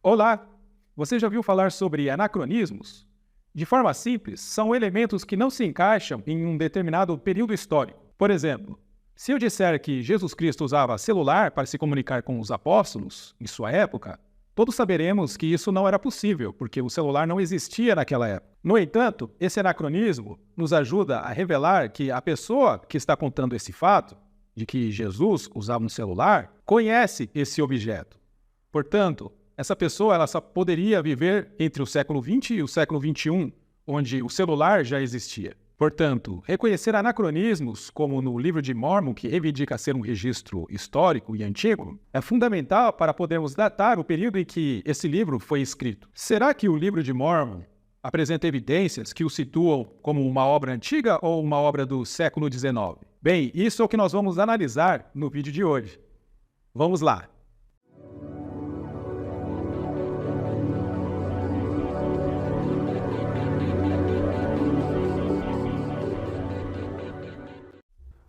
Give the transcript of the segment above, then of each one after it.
Olá! Você já ouviu falar sobre anacronismos? De forma simples, são elementos que não se encaixam em um determinado período histórico. Por exemplo, se eu disser que Jesus Cristo usava celular para se comunicar com os apóstolos em sua época, todos saberemos que isso não era possível, porque o celular não existia naquela época. No entanto, esse anacronismo nos ajuda a revelar que a pessoa que está contando esse fato, de que Jesus usava um celular, conhece esse objeto. Portanto, essa pessoa ela só poderia viver entre o século XX e o século XXI, onde o celular já existia. Portanto, reconhecer anacronismos, como no Livro de Mórmon, que reivindica ser um registro histórico e antigo, é fundamental para podermos datar o período em que esse livro foi escrito. Será que o Livro de Mórmon apresenta evidências que o situam como uma obra antiga ou uma obra do século XIX? Bem, isso é o que nós vamos analisar no vídeo de hoje. Vamos lá!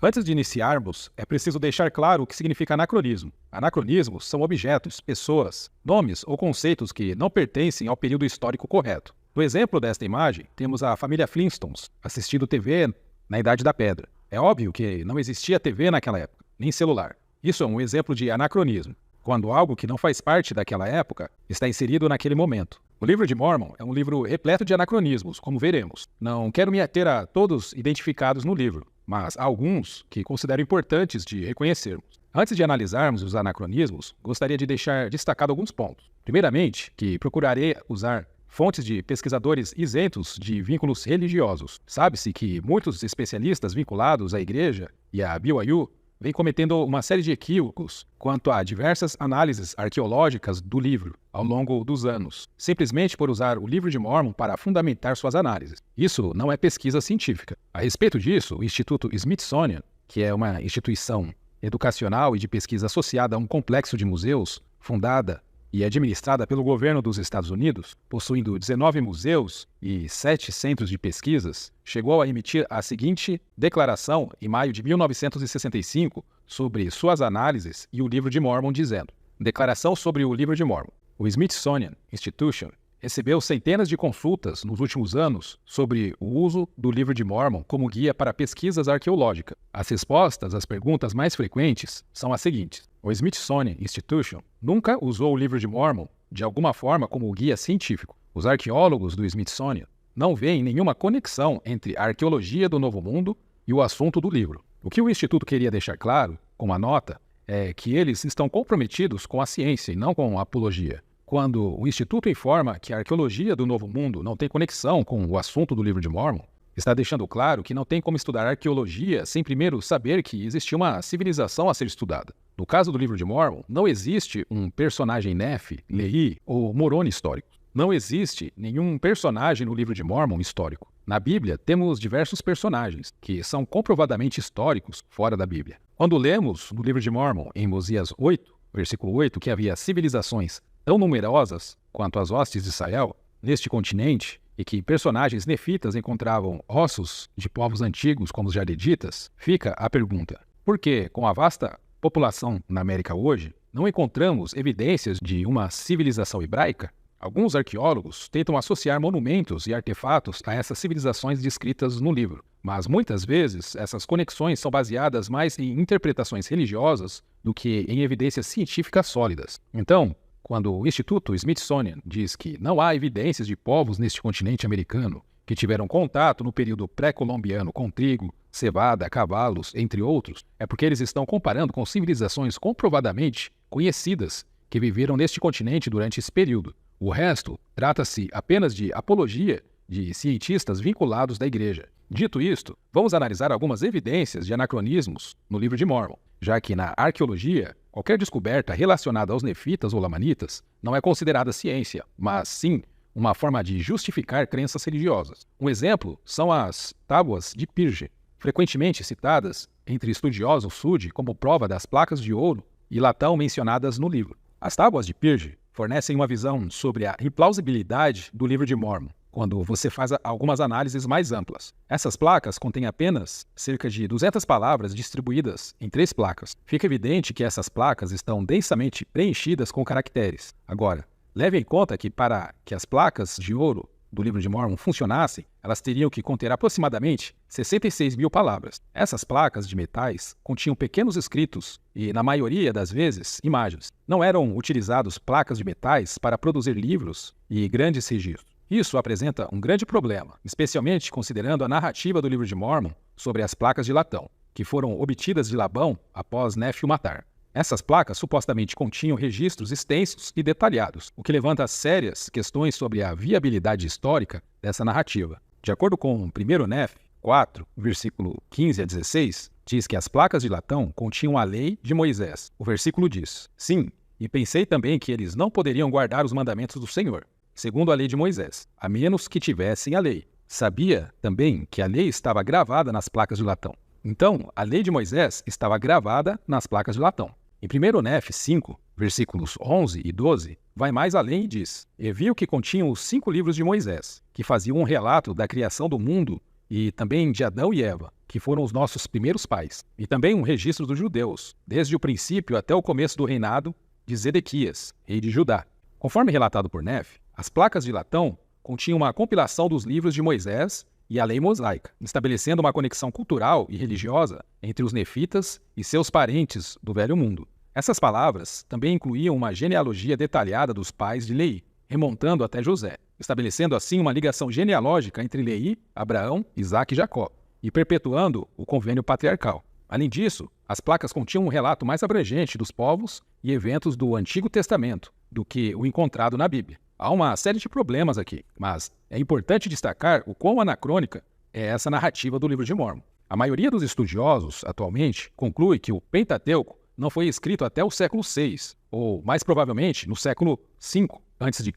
Antes de iniciarmos, é preciso deixar claro o que significa anacronismo. Anacronismos são objetos, pessoas, nomes ou conceitos que não pertencem ao período histórico correto. No exemplo desta imagem, temos a família Flintstones assistindo TV na Idade da Pedra. É óbvio que não existia TV naquela época, nem celular. Isso é um exemplo de anacronismo, quando algo que não faz parte daquela época está inserido naquele momento. O Livro de Mórmon é um livro repleto de anacronismos, como veremos. Não quero me ater a todos identificados no livro, mas há alguns que considero importantes de reconhecermos. Antes de analisarmos os anacronismos, gostaria de deixar destacado alguns pontos. Primeiramente, que procurarei usar fontes de pesquisadores isentos de vínculos religiosos. Sabe-se que muitos especialistas vinculados à Igreja e à BYU vem cometendo uma série de equívocos quanto a diversas análises arqueológicas do livro ao longo dos anos, simplesmente por usar o Livro de Mórmon para fundamentar suas análises. Isso não é pesquisa científica. A respeito disso, o Instituto Smithsonian, que é uma instituição educacional e de pesquisa associada a um complexo de museus, fundada e administrada pelo governo dos Estados Unidos, possuindo 19 museus e 7 centros de pesquisas, chegou a emitir a seguinte declaração em maio de 1965 sobre suas análises e o Livro de Mórmon, dizendo: Declaração sobre o Livro de Mórmon. O Smithsonian Institution recebeu centenas de consultas nos últimos anos sobre o uso do Livro de Mórmon como guia para pesquisas arqueológicas. As respostas às perguntas mais frequentes são as seguintes. O Smithsonian Institution nunca usou o Livro de Mórmon de alguma forma como guia científico. Os arqueólogos do Smithsonian não veem nenhuma conexão entre a arqueologia do Novo Mundo e o assunto do livro. O que o Instituto queria deixar claro, com a nota, é que eles estão comprometidos com a ciência e não com a apologia. Quando o Instituto informa que a arqueologia do Novo Mundo não tem conexão com o assunto do Livro de Mórmon, está deixando claro que não tem como estudar arqueologia sem primeiro saber que existia uma civilização a ser estudada. No caso do Livro de Mórmon, não existe um personagem Nefe, Lehi ou Moroni histórico. Não existe nenhum personagem no Livro de Mórmon histórico. Na Bíblia, temos diversos personagens que são comprovadamente históricos fora da Bíblia. Quando lemos no Livro de Mórmon, em Osías 8, versículo 8, que havia civilizações tão numerosas quanto as hostes de Israel neste continente e que personagens nefitas encontravam ossos de povos antigos como os jareditas, fica a pergunta: por que, com a vasta população na América hoje, não encontramos evidências de uma civilização hebraica? Alguns arqueólogos tentam associar monumentos e artefatos a essas civilizações descritas no livro, mas muitas vezes essas conexões são baseadas mais em interpretações religiosas do que em evidências científicas sólidas. Então, quando o Instituto Smithsonian diz que não há evidências de povos neste continente americano que tiveram contato no período pré-colombiano com trigo, cevada, cavalos, entre outros, é porque eles estão comparando com civilizações comprovadamente conhecidas que viveram neste continente durante esse período. O resto trata-se apenas de apologia de cientistas vinculados da Igreja. Dito isto, vamos analisar algumas evidências de anacronismos no Livro de Mórmon, já que na arqueologia, qualquer descoberta relacionada aos nefitas ou lamanitas não é considerada ciência, mas sim uma forma de justificar crenças religiosas. Um exemplo são as tábuas de Pirge, frequentemente citadas entre estudiosos Sud como prova das placas de ouro e latão mencionadas no livro. As tábuas de Pirge fornecem uma visão sobre a implausibilidade do Livro de Mórmon, quando você faz algumas análises mais amplas. Essas placas contêm apenas cerca de 200 palavras distribuídas em 3 placas. Fica evidente que essas placas estão densamente preenchidas com caracteres. Agora, Leve em conta que para que as placas de ouro do Livro de Mórmon funcionassem, elas teriam que conter aproximadamente 66 mil palavras. Essas placas de metais continham pequenos escritos e, na maioria das vezes, imagens. Não eram utilizados placas de metais para produzir livros e grandes registros. Isso apresenta um grande problema, especialmente considerando a narrativa do Livro de Mórmon sobre as placas de latão, que foram obtidas de Labão após Nefe o matar. Essas placas supostamente continham registros extensos e detalhados, o que levanta sérias questões sobre a viabilidade histórica dessa narrativa. De acordo com 1 Nefe 4, versículo 15 a 16, diz que as placas de latão continham a lei de Moisés. O versículo diz: Sim, e pensei também que eles não poderiam guardar os mandamentos do Senhor, segundo a lei de Moisés, a menos que tivessem a lei. Sabia também que a lei estava gravada nas placas de latão. Então, a lei de Moisés estava gravada nas placas de latão. Em 1 Nefe 5, versículos 11 e 12, vai mais além e diz: E viu que continham os 5 livros de Moisés, que faziam um relato da criação do mundo e também de Adão e Eva, que foram os nossos primeiros pais, e também um registro dos judeus, desde o princípio até o começo do reinado de Zedequias, rei de Judá. Conforme relatado por Nefe, as placas de latão continham uma compilação dos livros de Moisés e a lei mosaica, estabelecendo uma conexão cultural e religiosa entre os nefitas e seus parentes do Velho Mundo. Essas palavras também incluíam uma genealogia detalhada dos pais de Leí, remontando até José, estabelecendo assim uma ligação genealógica entre Leí, Abraão, Isaque e Jacó, e perpetuando o convênio patriarcal. Além disso, as placas continham um relato mais abrangente dos povos e eventos do Antigo Testamento do que o encontrado na Bíblia. Há uma série de problemas aqui, mas é importante destacar o quão anacrônica é essa narrativa do Livro de Mórmon. A maioria dos estudiosos, atualmente, conclui que o Pentateuco não foi escrito até o século VI, ou, mais provavelmente, no século V a.C.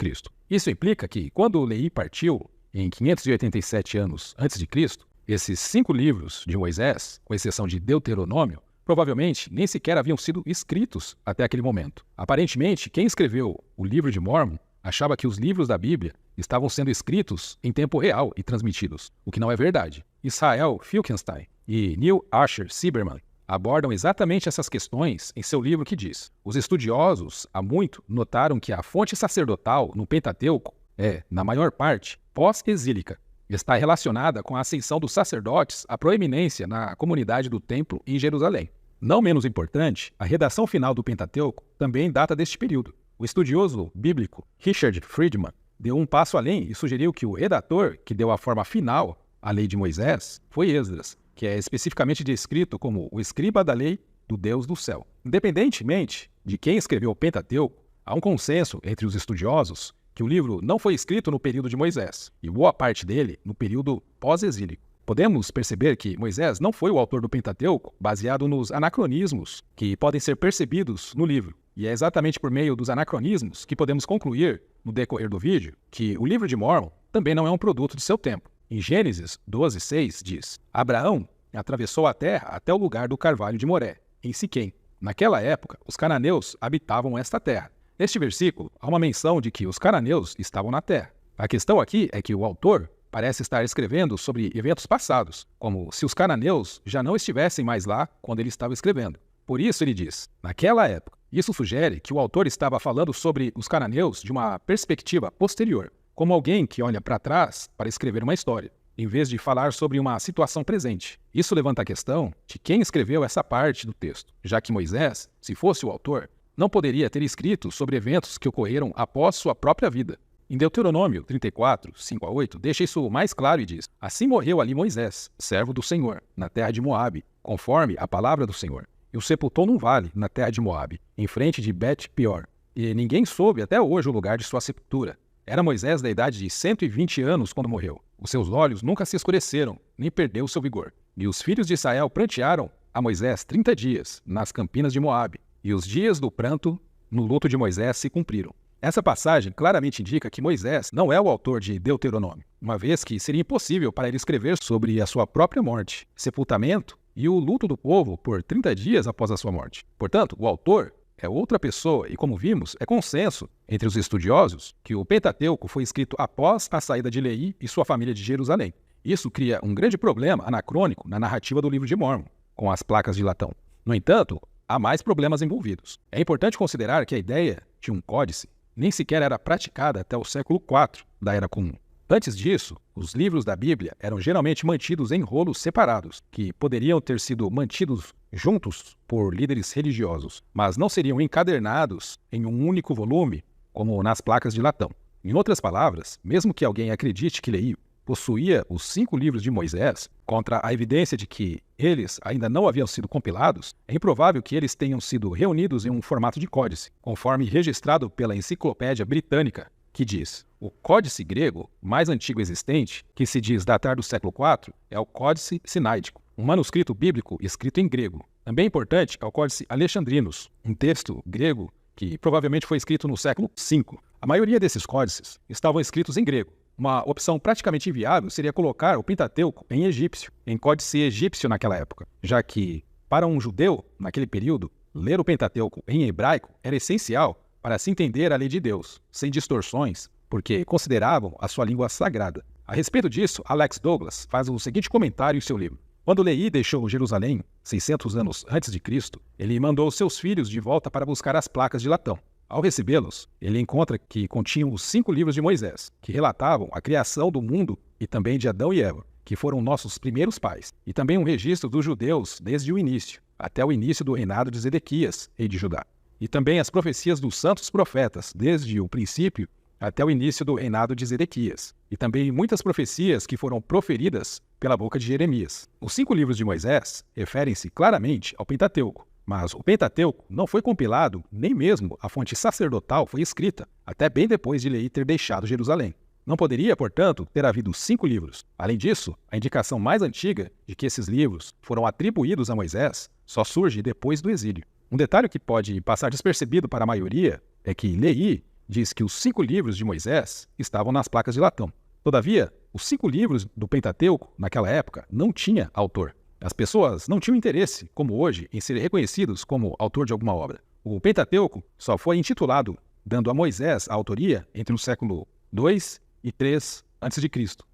Isso implica que, quando Leí partiu, em 587 anos antes de Cristo, esses 5 livros de Moisés, com exceção de Deuteronômio, provavelmente nem sequer haviam sido escritos até aquele momento. Aparentemente, quem escreveu o Livro de Mórmon achava que os livros da Bíblia estavam sendo escritos em tempo real e transmitidos, o que não é verdade. Israel Finkelstein e Neil Asher Silberman abordam exatamente essas questões em seu livro que diz: os estudiosos há muito notaram que a fonte sacerdotal no Pentateuco é, na maior parte, pós-exílica. Está relacionada com a ascensão dos sacerdotes à proeminência na comunidade do templo em Jerusalém. Não menos importante, a redação final do Pentateuco também data deste período. O estudioso bíblico Richard Friedman deu um passo além e sugeriu que o redator que deu a forma final à lei de Moisés foi Esdras, que é especificamente descrito como o escriba da lei do Deus do céu. Independentemente de quem escreveu o Pentateuco, há um consenso entre os estudiosos que o livro não foi escrito no período de Moisés, e boa parte dele no período pós-exílico. Podemos perceber que Moisés não foi o autor do Pentateuco baseado nos anacronismos que podem ser percebidos no livro. E é exatamente por meio dos anacronismos que podemos concluir, no decorrer do vídeo, que o Livro de Mórmon também não é um produto de seu tempo. Em Gênesis 12:6 diz: Abraão atravessou a terra até o lugar do carvalho de Moré, em Siquém. Naquela época, os cananeus habitavam esta terra. Neste versículo, há uma menção de que os cananeus estavam na terra. A questão aqui é que o autor parece estar escrevendo sobre eventos passados, como se os cananeus já não estivessem mais lá quando ele estava escrevendo. Por isso ele diz, naquela época. Isso sugere que o autor estava falando sobre os cananeus de uma perspectiva posterior, como alguém que olha para trás para escrever uma história, em vez de falar sobre uma situação presente. Isso levanta a questão de quem escreveu essa parte do texto, já que Moisés, se fosse o autor, não poderia ter escrito sobre eventos que ocorreram após sua própria vida. Em Deuteronômio 34, 5-8, deixa isso mais claro e diz: Assim morreu ali Moisés, servo do Senhor, na terra de Moabe, conforme a palavra do Senhor. E o sepultou num vale, na terra de Moabe, em frente de Bet-Peor. E ninguém soube até hoje o lugar de sua sepultura. Era Moisés da idade de 120 anos quando morreu. Os seus olhos nunca se escureceram, nem perdeu o seu vigor. E os filhos de Israel prantearam a Moisés 30 dias, nas campinas de Moabe. E os dias do pranto, no luto de Moisés, se cumpriram. Essa passagem claramente indica que Moisés não é o autor de Deuteronômio, uma vez que seria impossível para ele escrever sobre a sua própria morte, sepultamento e o luto do povo por 30 dias após a sua morte. Portanto, o autor é outra pessoa e, como vimos, é consenso entre os estudiosos que o Pentateuco foi escrito após a saída de Leí e sua família de Jerusalém. Isso cria um grande problema anacrônico na narrativa do Livro de Mórmon, com as placas de latão. No entanto, há mais problemas envolvidos. É importante considerar que a ideia de um códice nem sequer era praticada até o século IV da Era Comum. Antes disso, os livros da Bíblia eram geralmente mantidos em rolos separados, que poderiam ter sido mantidos juntos por líderes religiosos, mas não seriam encadernados em um único volume, como nas placas de latão. Em outras palavras, mesmo que alguém acredite que Leí possuía os 5 livros de Moisés, contra a evidência de que eles ainda não haviam sido compilados, é improvável que eles tenham sido reunidos em um formato de códice, conforme registrado pela Enciclopédia Britânica, que diz: o códice grego mais antigo existente, que se diz datar do século IV, é o Códice Sináitico, um manuscrito bíblico escrito em grego. Também importante é o Códice Alexandrinos, um texto grego que provavelmente foi escrito no século V. A maioria desses códices estavam escritos em grego. Uma opção praticamente inviável seria colocar o Pentateuco em egípcio, em códice egípcio naquela época, já que, para um judeu, naquele período, ler o Pentateuco em hebraico era essencial para se entender a lei de Deus, sem distorções, porque consideravam a sua língua sagrada. A respeito disso, Alex Douglas faz o seguinte comentário em seu livro: quando Leí deixou Jerusalém, 600 anos antes de Cristo, ele mandou seus filhos de volta para buscar as placas de latão. Ao recebê-los, ele encontra que continham os 5 livros de Moisés, que relatavam a criação do mundo e também de Adão e Eva, que foram nossos primeiros pais, e também um registro dos judeus desde o início, até o início do reinado de Zedequias, rei de Judá. E também as profecias dos santos profetas, desde o princípio até o início do reinado de Zedequias, e também muitas profecias que foram proferidas pela boca de Jeremias. Os 5 livros de Moisés referem-se claramente ao Pentateuco, mas o Pentateuco não foi compilado, nem mesmo a fonte sacerdotal foi escrita, até bem depois de Leí ter deixado Jerusalém. Não poderia, portanto, ter havido 5 livros. Além disso, a indicação mais antiga de que esses livros foram atribuídos a Moisés só surge depois do exílio. Um detalhe que pode passar despercebido para a maioria é que Leí diz que os 5 livros de Moisés estavam nas placas de latão. Todavia, os 5 livros do Pentateuco, naquela época, não tinha autor. As pessoas não tinham interesse, como hoje, em serem reconhecidos como autor de alguma obra. O Pentateuco só foi intitulado, dando a Moisés a autoria entre o século II e III a.C.,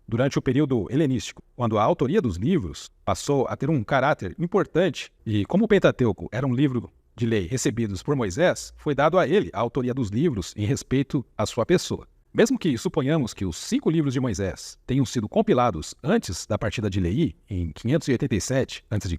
durante o período helenístico, quando a autoria dos livros passou a ter um caráter importante e, como o Pentateuco era um livro de lei recebidos por Moisés, foi dado a ele a autoria dos livros em respeito à sua pessoa. Mesmo que suponhamos que os 5 livros de Moisés tenham sido compilados antes da partida de Leí, em 587 a.C.,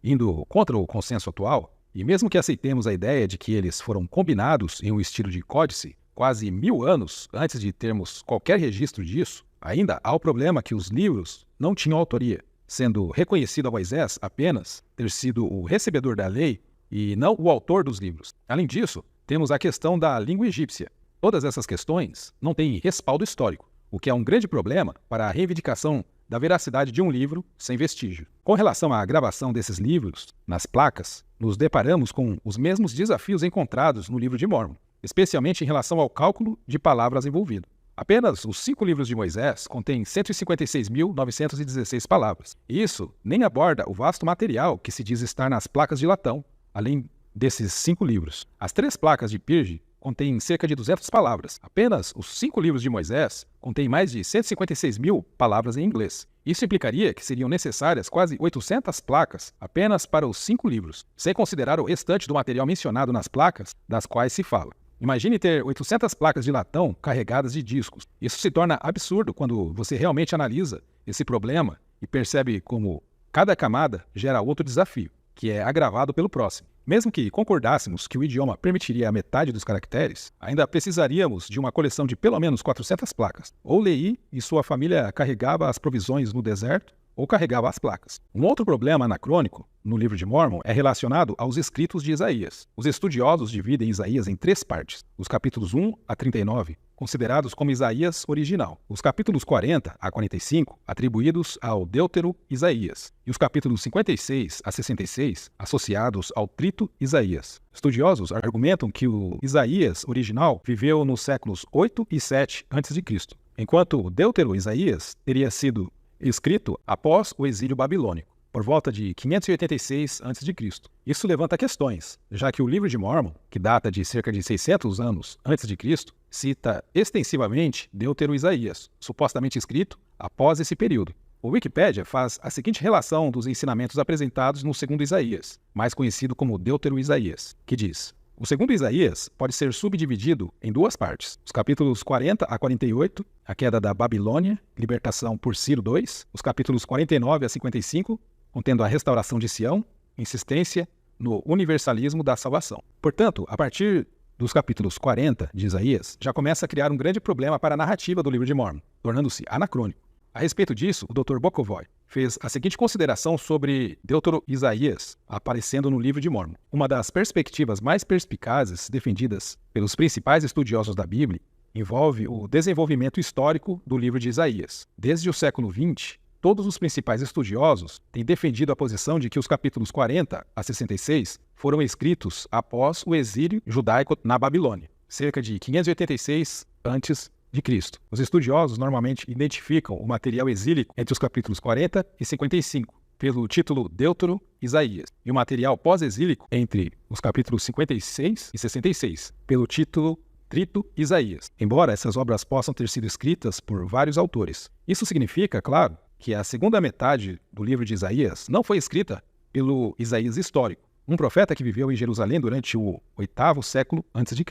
indo contra o consenso atual, e mesmo que aceitemos a ideia de que eles foram combinados em um estilo de códice quase 1000 anos antes de termos qualquer registro disso, ainda há o problema que os livros não tinham autoria, sendo reconhecido a Moisés apenas ter sido o recebedor da lei e não o autor dos livros. Além disso, temos a questão da língua egípcia. Todas essas questões não têm respaldo histórico, o que é um grande problema para a reivindicação da veracidade de um livro sem vestígio. Com relação à gravação desses livros nas placas, nos deparamos com os mesmos desafios encontrados no livro de Mórmon, especialmente em relação ao cálculo de palavras envolvido. Apenas os 5 livros de Moisés contêm 156.916 palavras. E isso nem aborda o vasto material que se diz estar nas placas de latão, além desses 5 livros. As 3 placas de Pirge contêm cerca de 200 palavras. Apenas os 5 livros de Moisés contêm mais de 156.000 palavras em inglês. Isso implicaria que seriam necessárias quase 800 placas apenas para os 5 livros, sem considerar o restante do material mencionado nas placas das quais se fala. Imagine ter 800 placas de latão carregadas de discos. Isso se torna absurdo quando você realmente analisa esse problema e percebe como cada camada gera outro desafio, que é agravado pelo próximo. Mesmo que concordássemos que o idioma permitiria a metade dos caracteres, ainda precisaríamos de uma coleção de pelo menos 400 placas. Ou Leí e sua família carregava as provisões no deserto, ou carregava as placas. Um outro problema anacrônico no livro de Mórmon é relacionado aos escritos de Isaías. Os estudiosos dividem Isaías em 3 partes: os capítulos 1 a 39, considerados como Isaías original, os capítulos 40 a 45, atribuídos ao Deutero Isaías, e os capítulos 56 a 66, associados ao Trito Isaías. Estudiosos argumentam que o Isaías original viveu nos séculos 8 e 7 a.C., enquanto o Deutero Isaías teria sido escrito após o exílio babilônico, por volta de 586 a.C. Isso levanta questões, já que o livro de Mórmon, que data de cerca de 600 anos antes de Cristo, cita extensivamente Deutero Isaías, supostamente escrito após esse período. O Wikipédia faz a seguinte relação dos ensinamentos apresentados no segundo Isaías, mais conhecido como Deutero Isaías, que diz: O segundo Isaías pode ser subdividido em duas partes. Os capítulos 40 a 48, a queda da Babilônia, libertação por Ciro II. Os capítulos 49 a 55, contendo a restauração de Sião, insistência no universalismo da salvação. Portanto, a partir dos capítulos 40 de Isaías, já começa a criar um grande problema para a narrativa do livro de Mórmon, tornando-se anacrônico. A respeito disso, o Dr. Bokovoy fez a seguinte consideração sobre Deutero-Isaías aparecendo no livro de Mórmon. Uma das perspectivas mais perspicazes defendidas pelos principais estudiosos da Bíblia envolve o desenvolvimento histórico do livro de Isaías. Desde o século XX, todos os principais estudiosos têm defendido a posição de que os capítulos 40 a 66 foram escritos após o exílio judaico na Babilônia, cerca de 586 a.C. Os estudiosos normalmente identificam o material exílico entre os capítulos 40 e 55, pelo título Deutero-Isaías, e o material pós-exílico entre os capítulos 56 e 66, pelo título Trito-Isaías, embora essas obras possam ter sido escritas por vários autores. Isso significa, claro, que a segunda metade do livro de Isaías não foi escrita pelo Isaías histórico, um profeta que viveu em Jerusalém durante o 8º século a.C.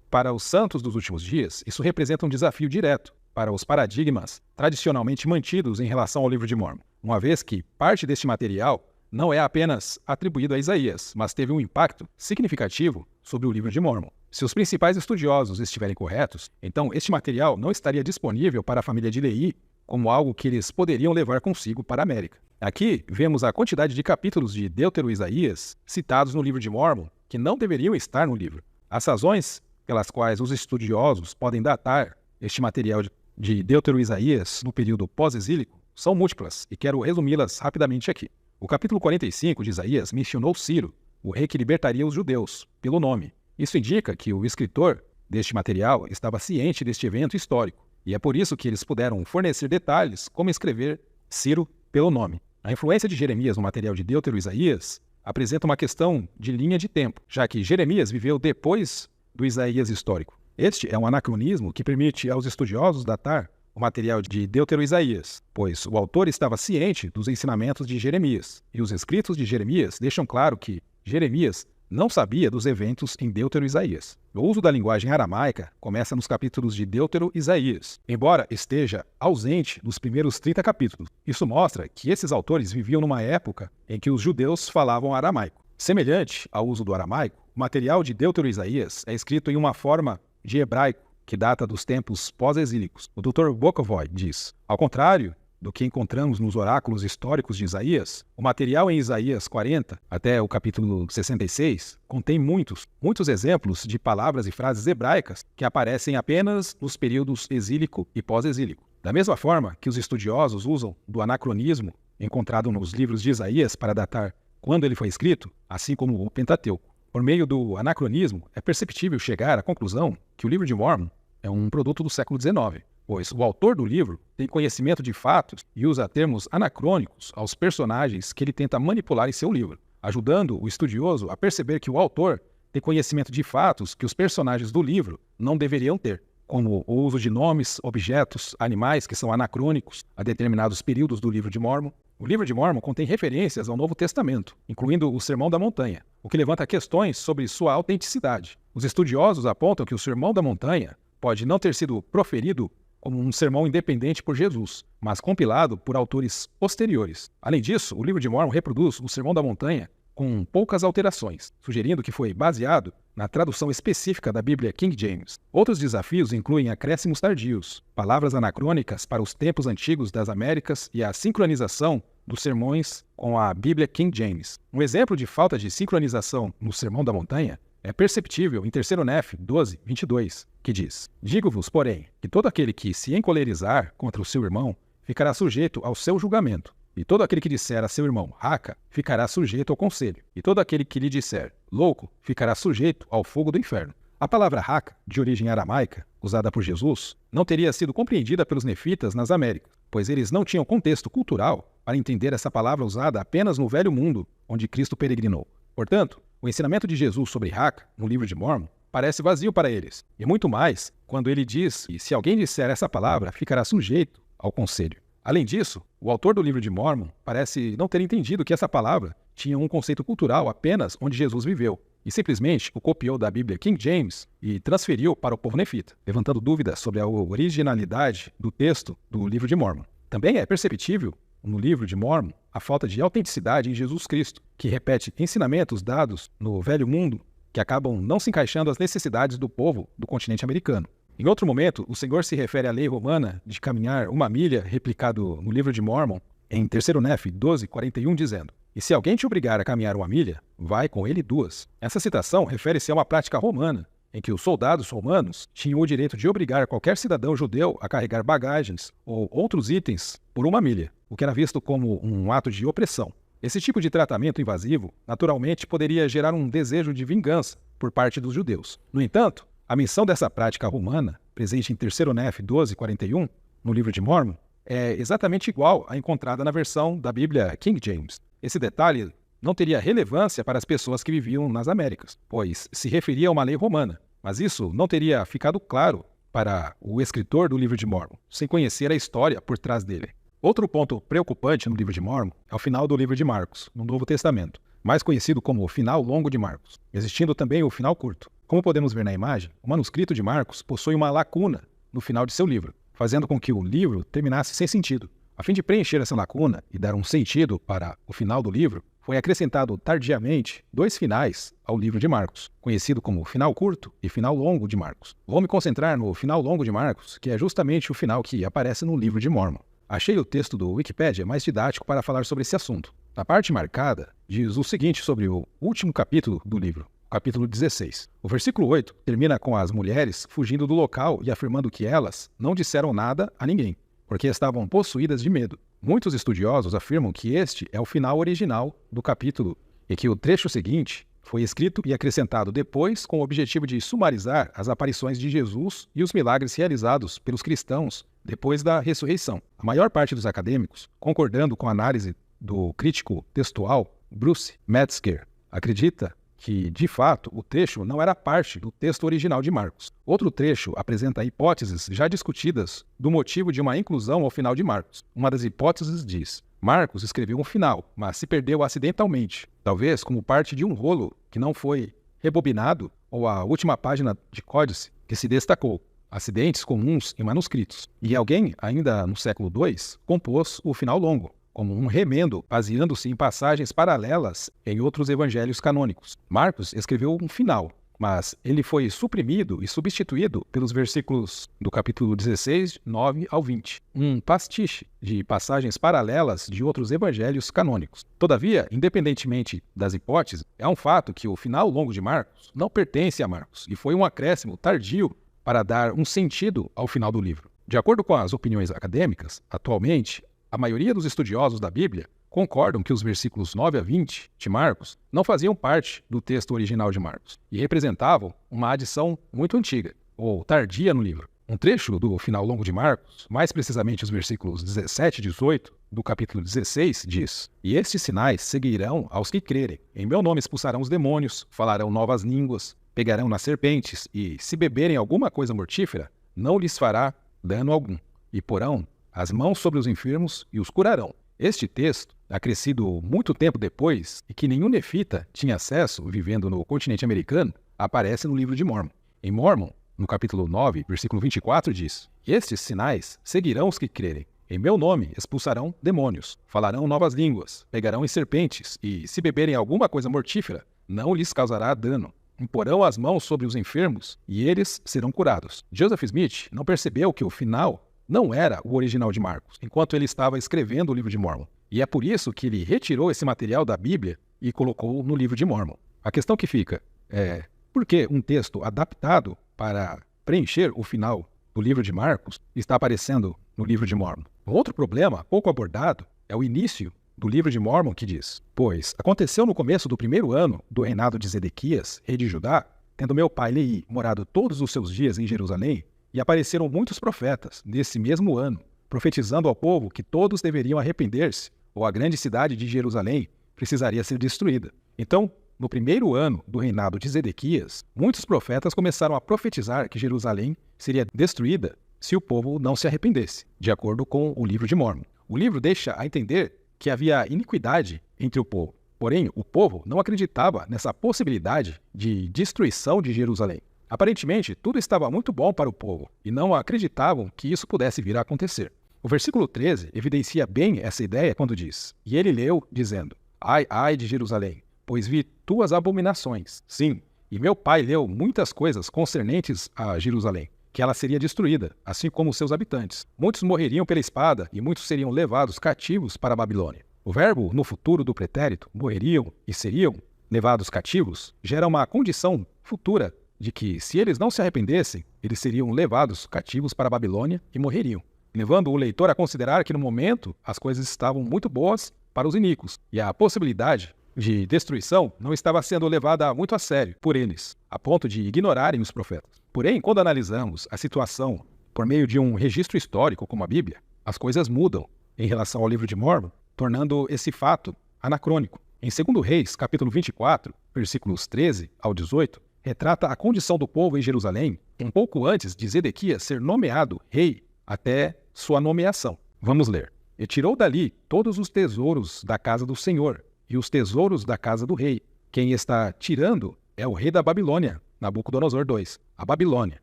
Para os santos dos últimos dias, isso representa um desafio direto para os paradigmas tradicionalmente mantidos em relação ao livro de Mórmon, uma vez que parte deste material não é apenas atribuído a Isaías, mas teve um impacto significativo sobre o livro de Mórmon. Se os principais estudiosos estiverem corretos, então este material não estaria disponível para a família de Leí como algo que eles poderiam levar consigo para a América. Aqui vemos a quantidade de capítulos de Deutero-Isaías citados no livro de Mórmon que não deveriam estar no livro. As razões pelas quais os estudiosos podem datar este material de Deutero-Isaías no período pós-exílico são múltiplas e quero resumi-las rapidamente aqui. O capítulo 45 de Isaías mencionou Ciro, o rei que libertaria os judeus, pelo nome. Isso indica que o escritor deste material estava ciente deste evento histórico, e é por isso que eles puderam fornecer detalhes como escrever Ciro pelo nome. A influência de Jeremias no material de Deutero-Isaías apresenta uma questão de linha de tempo, já que Jeremias viveu depois do Isaías histórico. Este é um anacronismo que permite aos estudiosos datar o material de Deutero-Isaías, pois o autor estava ciente dos ensinamentos de Jeremias, e os escritos de Jeremias deixam claro que Jeremias não sabia dos eventos em Deutero-Isaías. O uso da linguagem aramaica começa nos capítulos de Deutero-Isaías, embora esteja ausente nos primeiros 30 capítulos. Isso mostra que esses autores viviam numa época em que os judeus falavam aramaico. Semelhante ao uso do aramaico, o material de Deutero-Isaías é escrito em uma forma de hebraico que data dos tempos pós-exílicos. O Dr. Bokovoy diz: ao contrário do que encontramos nos oráculos históricos de Isaías, o material em Isaías 40 até o capítulo 66 contém muitos exemplos de palavras e frases hebraicas que aparecem apenas nos períodos exílico e pós-exílico. Da mesma forma que os estudiosos usam do anacronismo encontrado nos livros de Isaías para datar quando ele foi escrito, assim como o Pentateuco. Por meio do anacronismo, é perceptível chegar à conclusão que o livro de Mórmon é um produto do século XIX, pois o autor do livro tem conhecimento de fatos e usa termos anacrônicos aos personagens que ele tenta manipular em seu livro, ajudando o estudioso a perceber que o autor tem conhecimento de fatos que os personagens do livro não deveriam ter, como o uso de nomes, objetos, animais que são anacrônicos a determinados períodos do livro de Mórmon. O livro de Mórmon contém referências ao Novo Testamento, incluindo o Sermão da Montanha, o que levanta questões sobre sua autenticidade. Os estudiosos apontam que o Sermão da Montanha pode não ter sido proferido como um sermão independente por Jesus, mas compilado por autores posteriores. Além disso, o livro de Mórmon reproduz o Sermão da Montanha com poucas alterações, sugerindo que foi baseado na tradução específica da Bíblia King James. Outros desafios incluem acréscimos tardios, palavras anacrônicas para os tempos antigos das Américas e a sincronização dos sermões com a Bíblia King James. Um exemplo de falta de sincronização no Sermão da Montanha é perceptível em 3 Nef 12, 22, que diz: digo-vos, porém, que todo aquele que se encolerizar contra o seu irmão ficará sujeito ao seu julgamento. E todo aquele que disser a seu irmão, raca, ficará sujeito ao conselho. E todo aquele que lhe disser, louco, ficará sujeito ao fogo do inferno. A palavra raca, de origem aramaica, usada por Jesus, não teria sido compreendida pelos nefitas nas Américas, pois eles não tinham contexto cultural para entender essa palavra usada apenas no Velho Mundo, onde Cristo peregrinou. Portanto, o ensinamento de Jesus sobre raca, no livro de Mórmon, parece vazio para eles, e muito mais quando ele diz que se alguém disser essa palavra, ficará sujeito ao conselho. Além disso, o autor do livro de Mórmon parece não ter entendido que essa palavra tinha um conceito cultural apenas onde Jesus viveu, e simplesmente o copiou da Bíblia King James e transferiu para o povo nefita, levantando dúvidas sobre a originalidade do texto do livro de Mórmon. Também é perceptível no livro de Mórmon a falta de autenticidade em Jesus Cristo, que repete ensinamentos dados no Velho Mundo que acabam não se encaixando às necessidades do povo do continente americano. Em outro momento, o Senhor se refere à lei romana de caminhar 1 milha, replicado no livro de Mórmon, em 3 Nef 12:41, dizendo: "E se alguém te obrigar a caminhar 1 milha, vai com ele 2." Essa citação refere-se a uma prática romana, em que os soldados romanos tinham o direito de obrigar qualquer cidadão judeu a carregar bagagens ou outros itens por 1 milha, o que era visto como um ato de opressão. Esse tipo de tratamento invasivo, naturalmente, poderia gerar um desejo de vingança por parte dos judeus. No entanto, a menção dessa prática romana, presente em 3 Nef 12:41, no livro de Mórmon, é exatamente igual à encontrada na versão da Bíblia King James. Esse detalhe não teria relevância para as pessoas que viviam nas Américas, pois se referia a uma lei romana, mas isso não teria ficado claro para o escritor do livro de Mórmon, sem conhecer a história por trás dele. Outro ponto preocupante no livro de Mórmon é o final do livro de Marcos, no Novo Testamento, mais conhecido como o final longo de Marcos, existindo também o final curto. Como podemos ver na imagem, o manuscrito de Marcos possui uma lacuna no final de seu livro, fazendo com que o livro terminasse sem sentido. A fim de preencher essa lacuna e dar um sentido para o final do livro, foi acrescentado tardiamente 2 finais ao livro de Marcos, conhecido como final curto e final longo de Marcos. Vou me concentrar no final longo de Marcos, que é justamente o final que aparece no livro de Mórmon. Achei o texto do Wikipedia mais didático para falar sobre esse assunto. Na parte marcada, diz o seguinte sobre o último capítulo do livro, capítulo 16. O versículo 8 termina com as mulheres fugindo do local e afirmando que elas não disseram nada a ninguém, porque estavam possuídas de medo. Muitos estudiosos afirmam que este é o final original do capítulo e que o trecho seguinte foi escrito e acrescentado depois com o objetivo de sumarizar as aparições de Jesus e os milagres realizados pelos cristãos depois da ressurreição. A maior parte dos acadêmicos, concordando com a análise do crítico textual Bruce Metzger, acredita que, de fato, o trecho não era parte do texto original de Marcos. Outro trecho apresenta hipóteses já discutidas do motivo de uma inclusão ao final de Marcos. Uma das hipóteses diz: Marcos escreveu um final, mas se perdeu acidentalmente, talvez como parte de um rolo que não foi rebobinado ou a última página de códice que se destacou. Acidentes comuns em manuscritos. E alguém, ainda no século II, compôs o final longo, como um remendo, baseando-se em passagens paralelas em outros evangelhos canônicos. Marcos escreveu um final, mas ele foi suprimido e substituído pelos versículos do capítulo 16, 9 ao 20, um pastiche de passagens paralelas de outros evangelhos canônicos. Todavia, independentemente das hipóteses, é um fato que o final longo de Marcos não pertence a Marcos e foi um acréscimo tardio para dar um sentido ao final do livro. De acordo com as opiniões acadêmicas, atualmente, a maioria dos estudiosos da Bíblia concordam que os versículos 9 a 20 de Marcos não faziam parte do texto original de Marcos e representavam uma adição muito antiga, ou tardia no livro. Um trecho do final longo de Marcos, mais precisamente os versículos 17 e 18 do capítulo 16, diz: "E estes sinais seguirão aos que crerem. Em meu nome expulsarão os demônios, falarão novas línguas, pegarão nas serpentes, e se beberem alguma coisa mortífera, não lhes fará dano algum. E porão as mãos sobre os enfermos e os curarão." Este texto, acrescido muito tempo depois e que nenhum nefita tinha acesso vivendo no continente americano, aparece no livro de Mórmon. Em Mórmon, no capítulo 9, versículo 24, diz: "Estes sinais seguirão os que crerem. Em meu nome expulsarão demônios, falarão novas línguas, pegarão em serpentes, e se beberem alguma coisa mortífera, não lhes causará dano. Imporão as mãos sobre os enfermos e eles serão curados." Joseph Smith não percebeu que o final não era o original de Marcos, enquanto ele estava escrevendo o livro de Mórmon. E é por isso que ele retirou esse material da Bíblia e colocou no livro de Mórmon. A questão que fica é: por que um texto adaptado para preencher o final do livro de Marcos está aparecendo no livro de Mórmon? Um outro problema pouco abordado é o início do livro de Mórmon, que diz: "Pois aconteceu no começo do 1º ano do reinado de Zedequias, rei de Judá, tendo meu pai Leí morado todos os seus dias em Jerusalém, e apareceram muitos profetas nesse mesmo ano, profetizando ao povo que todos deveriam arrepender-se, ou a grande cidade de Jerusalém precisaria ser destruída. Então, no 1º ano do reinado de Zedequias, muitos profetas começaram a profetizar que Jerusalém seria destruída se o povo não se arrependesse, de acordo com o livro de Mórmon. O livro deixa a entender que havia iniquidade entre o povo, Porém, o povo não acreditava nessa possibilidade de destruição de Jerusalém. Aparentemente, tudo estava muito bom para o povo e não acreditavam que isso pudesse vir a acontecer. O versículo 13 evidencia bem essa ideia quando diz: E ele leu, dizendo: Ai, ai de Jerusalém, pois vi tuas abominações. Sim, e meu pai leu muitas coisas concernentes a Jerusalém, que ela seria destruída, assim como os seus habitantes. Muitos morreriam pela espada e muitos seriam levados cativos para a Babilônia. O verbo no futuro do pretérito, morreriam e seriam levados cativos, gera uma condição futura de que, se eles não se arrependessem, eles seriam levados cativos para a Babilônia e morreriam, levando o leitor a considerar que no momento as coisas estavam muito boas para os iníquos, e a possibilidade de destruição não estava sendo levada muito a sério por eles, a ponto de ignorarem os profetas. Porém, quando analisamos a situação por meio de um registro histórico como a Bíblia, as coisas mudam em relação ao livro de Mórmon, tornando esse fato anacrônico. Em 2 Reis, capítulo 24, versículos 13 ao 18, retrata a condição do povo em Jerusalém um pouco antes de Zedequias ser nomeado rei até sua nomeação. Vamos ler. E tirou dali todos os tesouros da casa do Senhor e os tesouros da casa do rei. Quem está tirando é o rei da Babilônia, Nabucodonosor II, a Babilônia.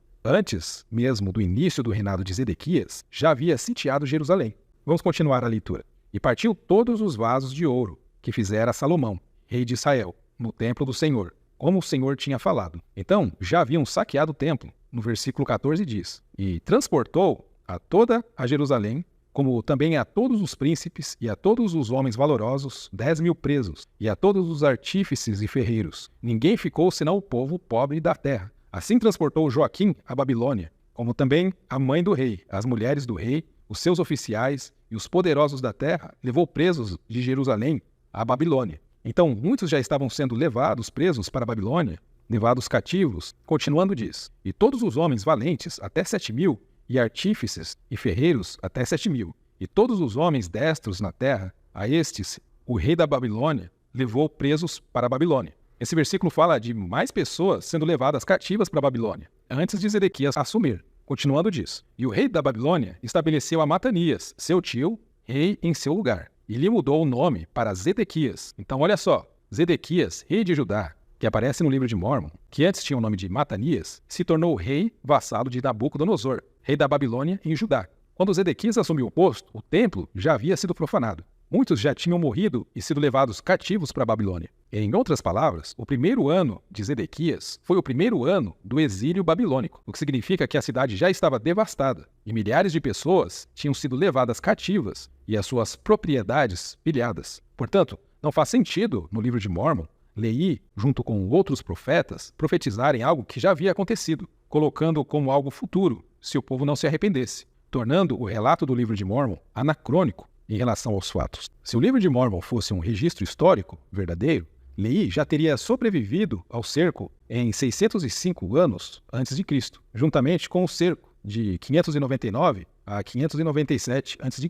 Antes mesmo do início do reinado de Zedequias, já havia sitiado Jerusalém. Vamos continuar a leitura. E partiu todos os vasos de ouro que fizera Salomão, rei de Israel, no templo do Senhor, como o Senhor tinha falado. Então já haviam saqueado o templo. No versículo 14 diz: E transportou a toda a Jerusalém, como também a todos os príncipes e a todos os homens valorosos, 10.000 presos, e a todos os artífices e ferreiros. Ninguém ficou senão o povo pobre da terra. Assim transportou Joaquim a Babilônia, como também a mãe do rei, as mulheres do rei, os seus oficiais e os poderosos da terra, levou presos de Jerusalém à Babilônia. Então muitos já estavam sendo levados presos para a Babilônia, levados cativos. Continuando diz: E todos os homens valentes, até 7.000, e artífices e ferreiros até 7.000, e todos os homens destros na terra, a estes o rei da Babilônia levou presos para a Babilônia. Esse versículo fala de mais pessoas sendo levadas cativas para a Babilônia, antes de Zedequias assumir. Continuando diz: E o rei da Babilônia estabeleceu a Matanias, seu tio, rei em seu lugar, e lhe mudou o nome para Zedequias. Então olha só, Zedequias, rei de Judá, que aparece no livro de Mórmon, que antes tinha o nome de Matanias, se tornou rei vassalo de Nabucodonosor, rei da Babilônia em Judá. Quando Zedequias assumiu o posto, o templo já havia sido profanado. Muitos já tinham morrido e sido levados cativos para a Babilônia. Em outras palavras, o primeiro ano de Zedequias foi o primeiro ano do exílio babilônico, o que significa que a cidade já estava devastada e milhares de pessoas tinham sido levadas cativas e as suas propriedades pilhadas. Portanto, não faz sentido, no livro de Mórmon, Leí, junto com outros profetas, profetizarem algo que já havia acontecido, colocando como algo futuro, se o povo não se arrependesse, tornando o relato do livro de Mórmon anacrônico em relação aos fatos. Se o livro de Mórmon fosse um registro histórico verdadeiro, Leí já teria sobrevivido ao cerco em 605 anos antes de Cristo, juntamente com o cerco de 599 a 597 a.C.,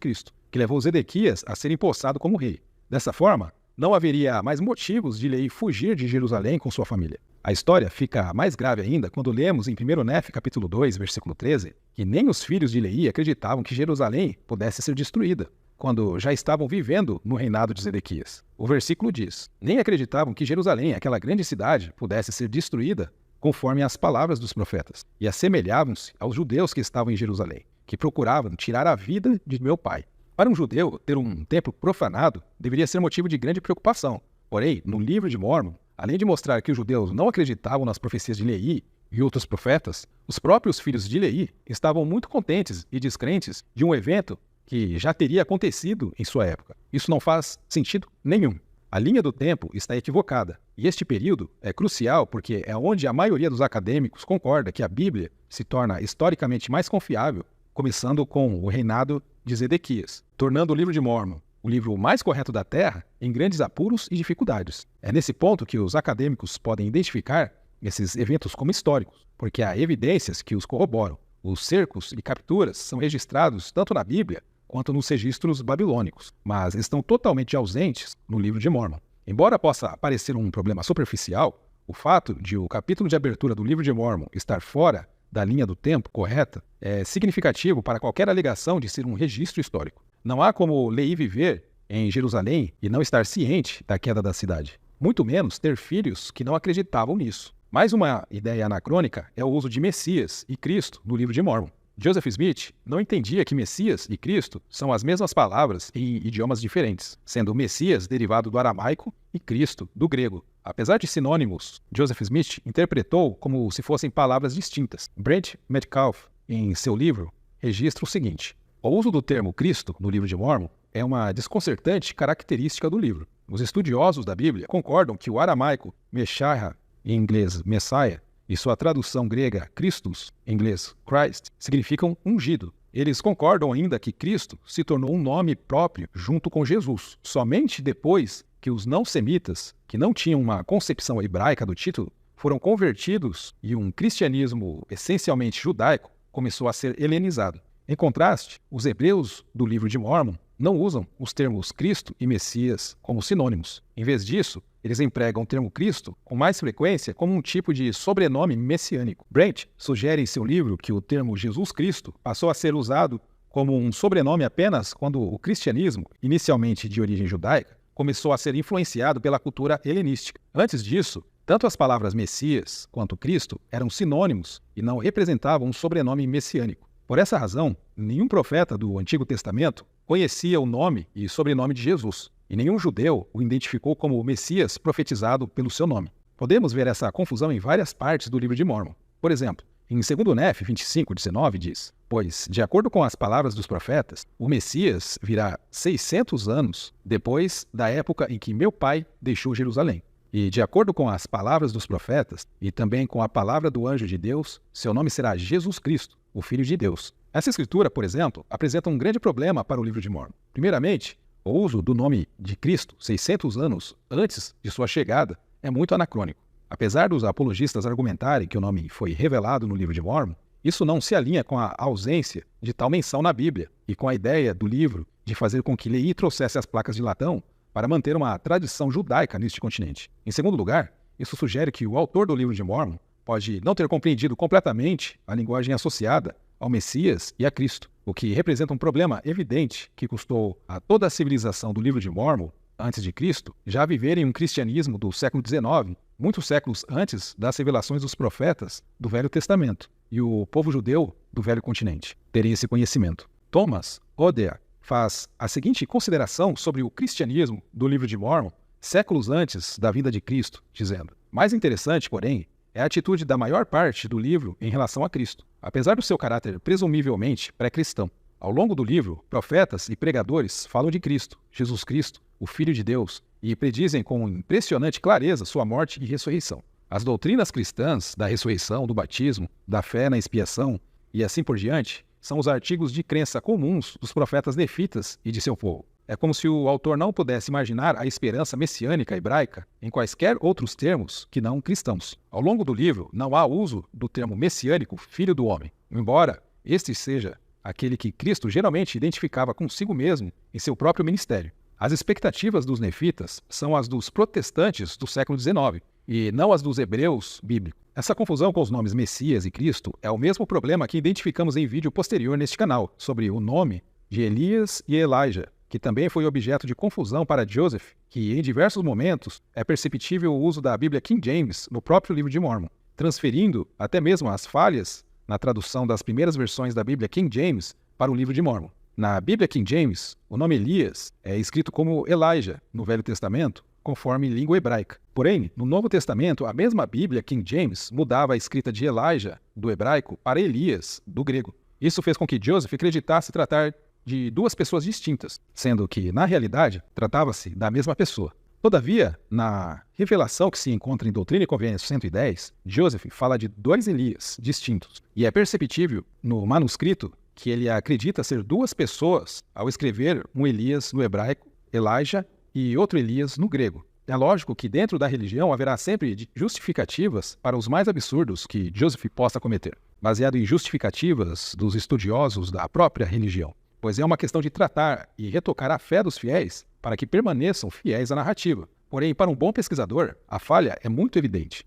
que levou Zedequias a ser empossado como rei. Dessa forma, não haveria mais motivos de Leí fugir de Jerusalém com sua família. A história fica mais grave ainda quando lemos em 1 Nefe, capítulo 2, versículo 13, que nem os filhos de Leí acreditavam que Jerusalém pudesse ser destruída, quando já estavam vivendo no reinado de Zedequias. O versículo diz: nem acreditavam que Jerusalém, aquela grande cidade, pudesse ser destruída conforme as palavras dos profetas, e assemelhavam-se aos judeus que estavam em Jerusalém, que procuravam tirar a vida de meu pai. Para um judeu, ter um templo profanado deveria ser motivo de grande preocupação. Porém, no livro de Mórmon, além de mostrar que os judeus não acreditavam nas profecias de Leí e outros profetas, os próprios filhos de Leí estavam muito contentes e descrentes de um evento que já teria acontecido em sua época. Isso não faz sentido nenhum. A linha do tempo está equivocada, e este período é crucial porque é onde a maioria dos acadêmicos concorda que a Bíblia se torna historicamente mais confiável, começando com o reinado de Zedequias, tornando o livro de Mórmon o livro mais correto da Terra em grandes apuros e dificuldades. É nesse ponto que os acadêmicos podem identificar esses eventos como históricos, porque há evidências que os corroboram. Os cercos e capturas são registrados tanto na Bíblia quanto nos registros babilônicos, mas estão totalmente ausentes no livro de Mórmon. Embora possa parecer um problema superficial, o fato de o capítulo de abertura do livro de Mórmon estar fora da linha do tempo correta é significativo para qualquer alegação de ser um registro histórico. Não há como Leí viver em Jerusalém e não estar ciente da queda da cidade. Muito menos ter filhos que não acreditavam nisso. Mais uma ideia anacrônica é o uso de Messias e Cristo no livro de Mórmon. Joseph Smith não entendia que Messias e Cristo são as mesmas palavras em idiomas diferentes, sendo Messias derivado do aramaico e Cristo do grego. Apesar de sinônimos, Joseph Smith interpretou como se fossem palavras distintas. Brent Metcalfe, em seu livro, registra o seguinte: o uso do termo Cristo no livro de Mórmon é uma desconcertante característica do livro. Os estudiosos da Bíblia concordam que o aramaico Meshach, em inglês Messiah, e sua tradução grega Christus, em inglês Christ, significam ungido. Eles concordam ainda que Cristo se tornou um nome próprio junto com Jesus, somente depois que os não-semitas, que não tinham uma concepção hebraica do título, foram convertidos e um cristianismo essencialmente judaico começou a ser helenizado. Em contraste, os hebreus do livro de Mórmon não usam os termos Cristo e Messias como sinônimos. Em vez disso, eles empregam o termo Cristo com mais frequência como um tipo de sobrenome messiânico. Brent sugere em seu livro que o termo Jesus Cristo passou a ser usado como um sobrenome apenas quando o cristianismo, inicialmente de origem judaica, começou a ser influenciado pela cultura helenística. Antes disso, tanto as palavras Messias quanto Cristo eram sinônimos e não representavam um sobrenome messiânico. Por essa razão, nenhum profeta do Antigo Testamento conhecia o nome e sobrenome de Jesus, e nenhum judeu o identificou como o Messias profetizado pelo seu nome. Podemos ver essa confusão em várias partes do livro de Mórmon. Por exemplo, em 2 Nef 25:19 diz: pois, de acordo com as palavras dos profetas, o Messias virá 600 anos depois da época em que meu pai deixou Jerusalém. E, de acordo com as palavras dos profetas, e também com a palavra do anjo de Deus, seu nome será Jesus Cristo, o Filho de Deus. Essa escritura, por exemplo, apresenta um grande problema para o livro de Mórmon. Primeiramente, o uso do nome de Cristo 600 anos antes de sua chegada é muito anacrônico. Apesar dos apologistas argumentarem que o nome foi revelado no livro de Mórmon, isso não se alinha com a ausência de tal menção na Bíblia e com a ideia do livro de fazer com que Lehi trouxesse as placas de latão para manter uma tradição judaica neste continente. Em segundo lugar, isso sugere que o autor do livro de Mórmon pode não ter compreendido completamente a linguagem associada ao Messias e a Cristo, o que representa um problema evidente que custou a toda a civilização do livro de Mórmon, antes de Cristo, já viverem um cristianismo do século XIX, muitos séculos antes das revelações dos profetas do Velho Testamento, e o povo judeu do Velho Continente terem esse conhecimento. Thomas Odear faz a seguinte consideração sobre o cristianismo do livro de Mórmon, séculos antes da vinda de Cristo, dizendo: mais interessante, porém, é a atitude da maior parte do livro em relação a Cristo. Apesar do seu caráter presumivelmente pré-cristão, ao longo do livro, profetas e pregadores falam de Cristo, Jesus Cristo, o Filho de Deus, e predizem com impressionante clareza sua morte e ressurreição. As doutrinas cristãs da ressurreição, do batismo, da fé na expiação e assim por diante são os artigos de crença comuns dos profetas nefitas e de seu povo. É como se o autor não pudesse imaginar a esperança messiânica hebraica em quaisquer outros termos que não cristãos. Ao longo do livro, não há uso do termo messiânico filho do homem, embora este seja aquele que Cristo geralmente identificava consigo mesmo em seu próprio ministério. As expectativas dos nefitas são as dos protestantes do século XIX e não as dos hebreus bíblicos. Essa confusão com os nomes Messias e Cristo é o mesmo problema que identificamos em vídeo posterior neste canal, sobre o nome de Elias e Elijah, que também foi objeto de confusão para Joseph, que em diversos momentos é perceptível o uso da Bíblia King James no próprio livro de Mórmon, transferindo até mesmo as falhas na tradução das primeiras versões da Bíblia King James para o livro de Mórmon. Na Bíblia King James, o nome Elias é escrito como Elijah no Velho Testamento, conforme língua hebraica. Porém, no Novo Testamento, a mesma Bíblia King James mudava a escrita de Elijah do hebraico para Elias do grego. Isso fez com que Joseph acreditasse tratar de duas pessoas distintas, sendo que, na realidade, tratava-se da mesma pessoa. Todavia, na revelação que se encontra em Doutrina e Convênios 110, Joseph fala de dois Elias distintos, e é perceptível no manuscrito que ele acredita ser duas pessoas ao escrever um Elias no hebraico, Elijah, e outro Elias no grego. É lógico que dentro da religião haverá sempre justificativas para os mais absurdos que Joseph possa cometer, baseado em justificativas dos estudiosos da própria religião, pois é uma questão de tratar e retocar a fé dos fiéis para que permaneçam fiéis à narrativa. Porém, para um bom pesquisador, a falha é muito evidente.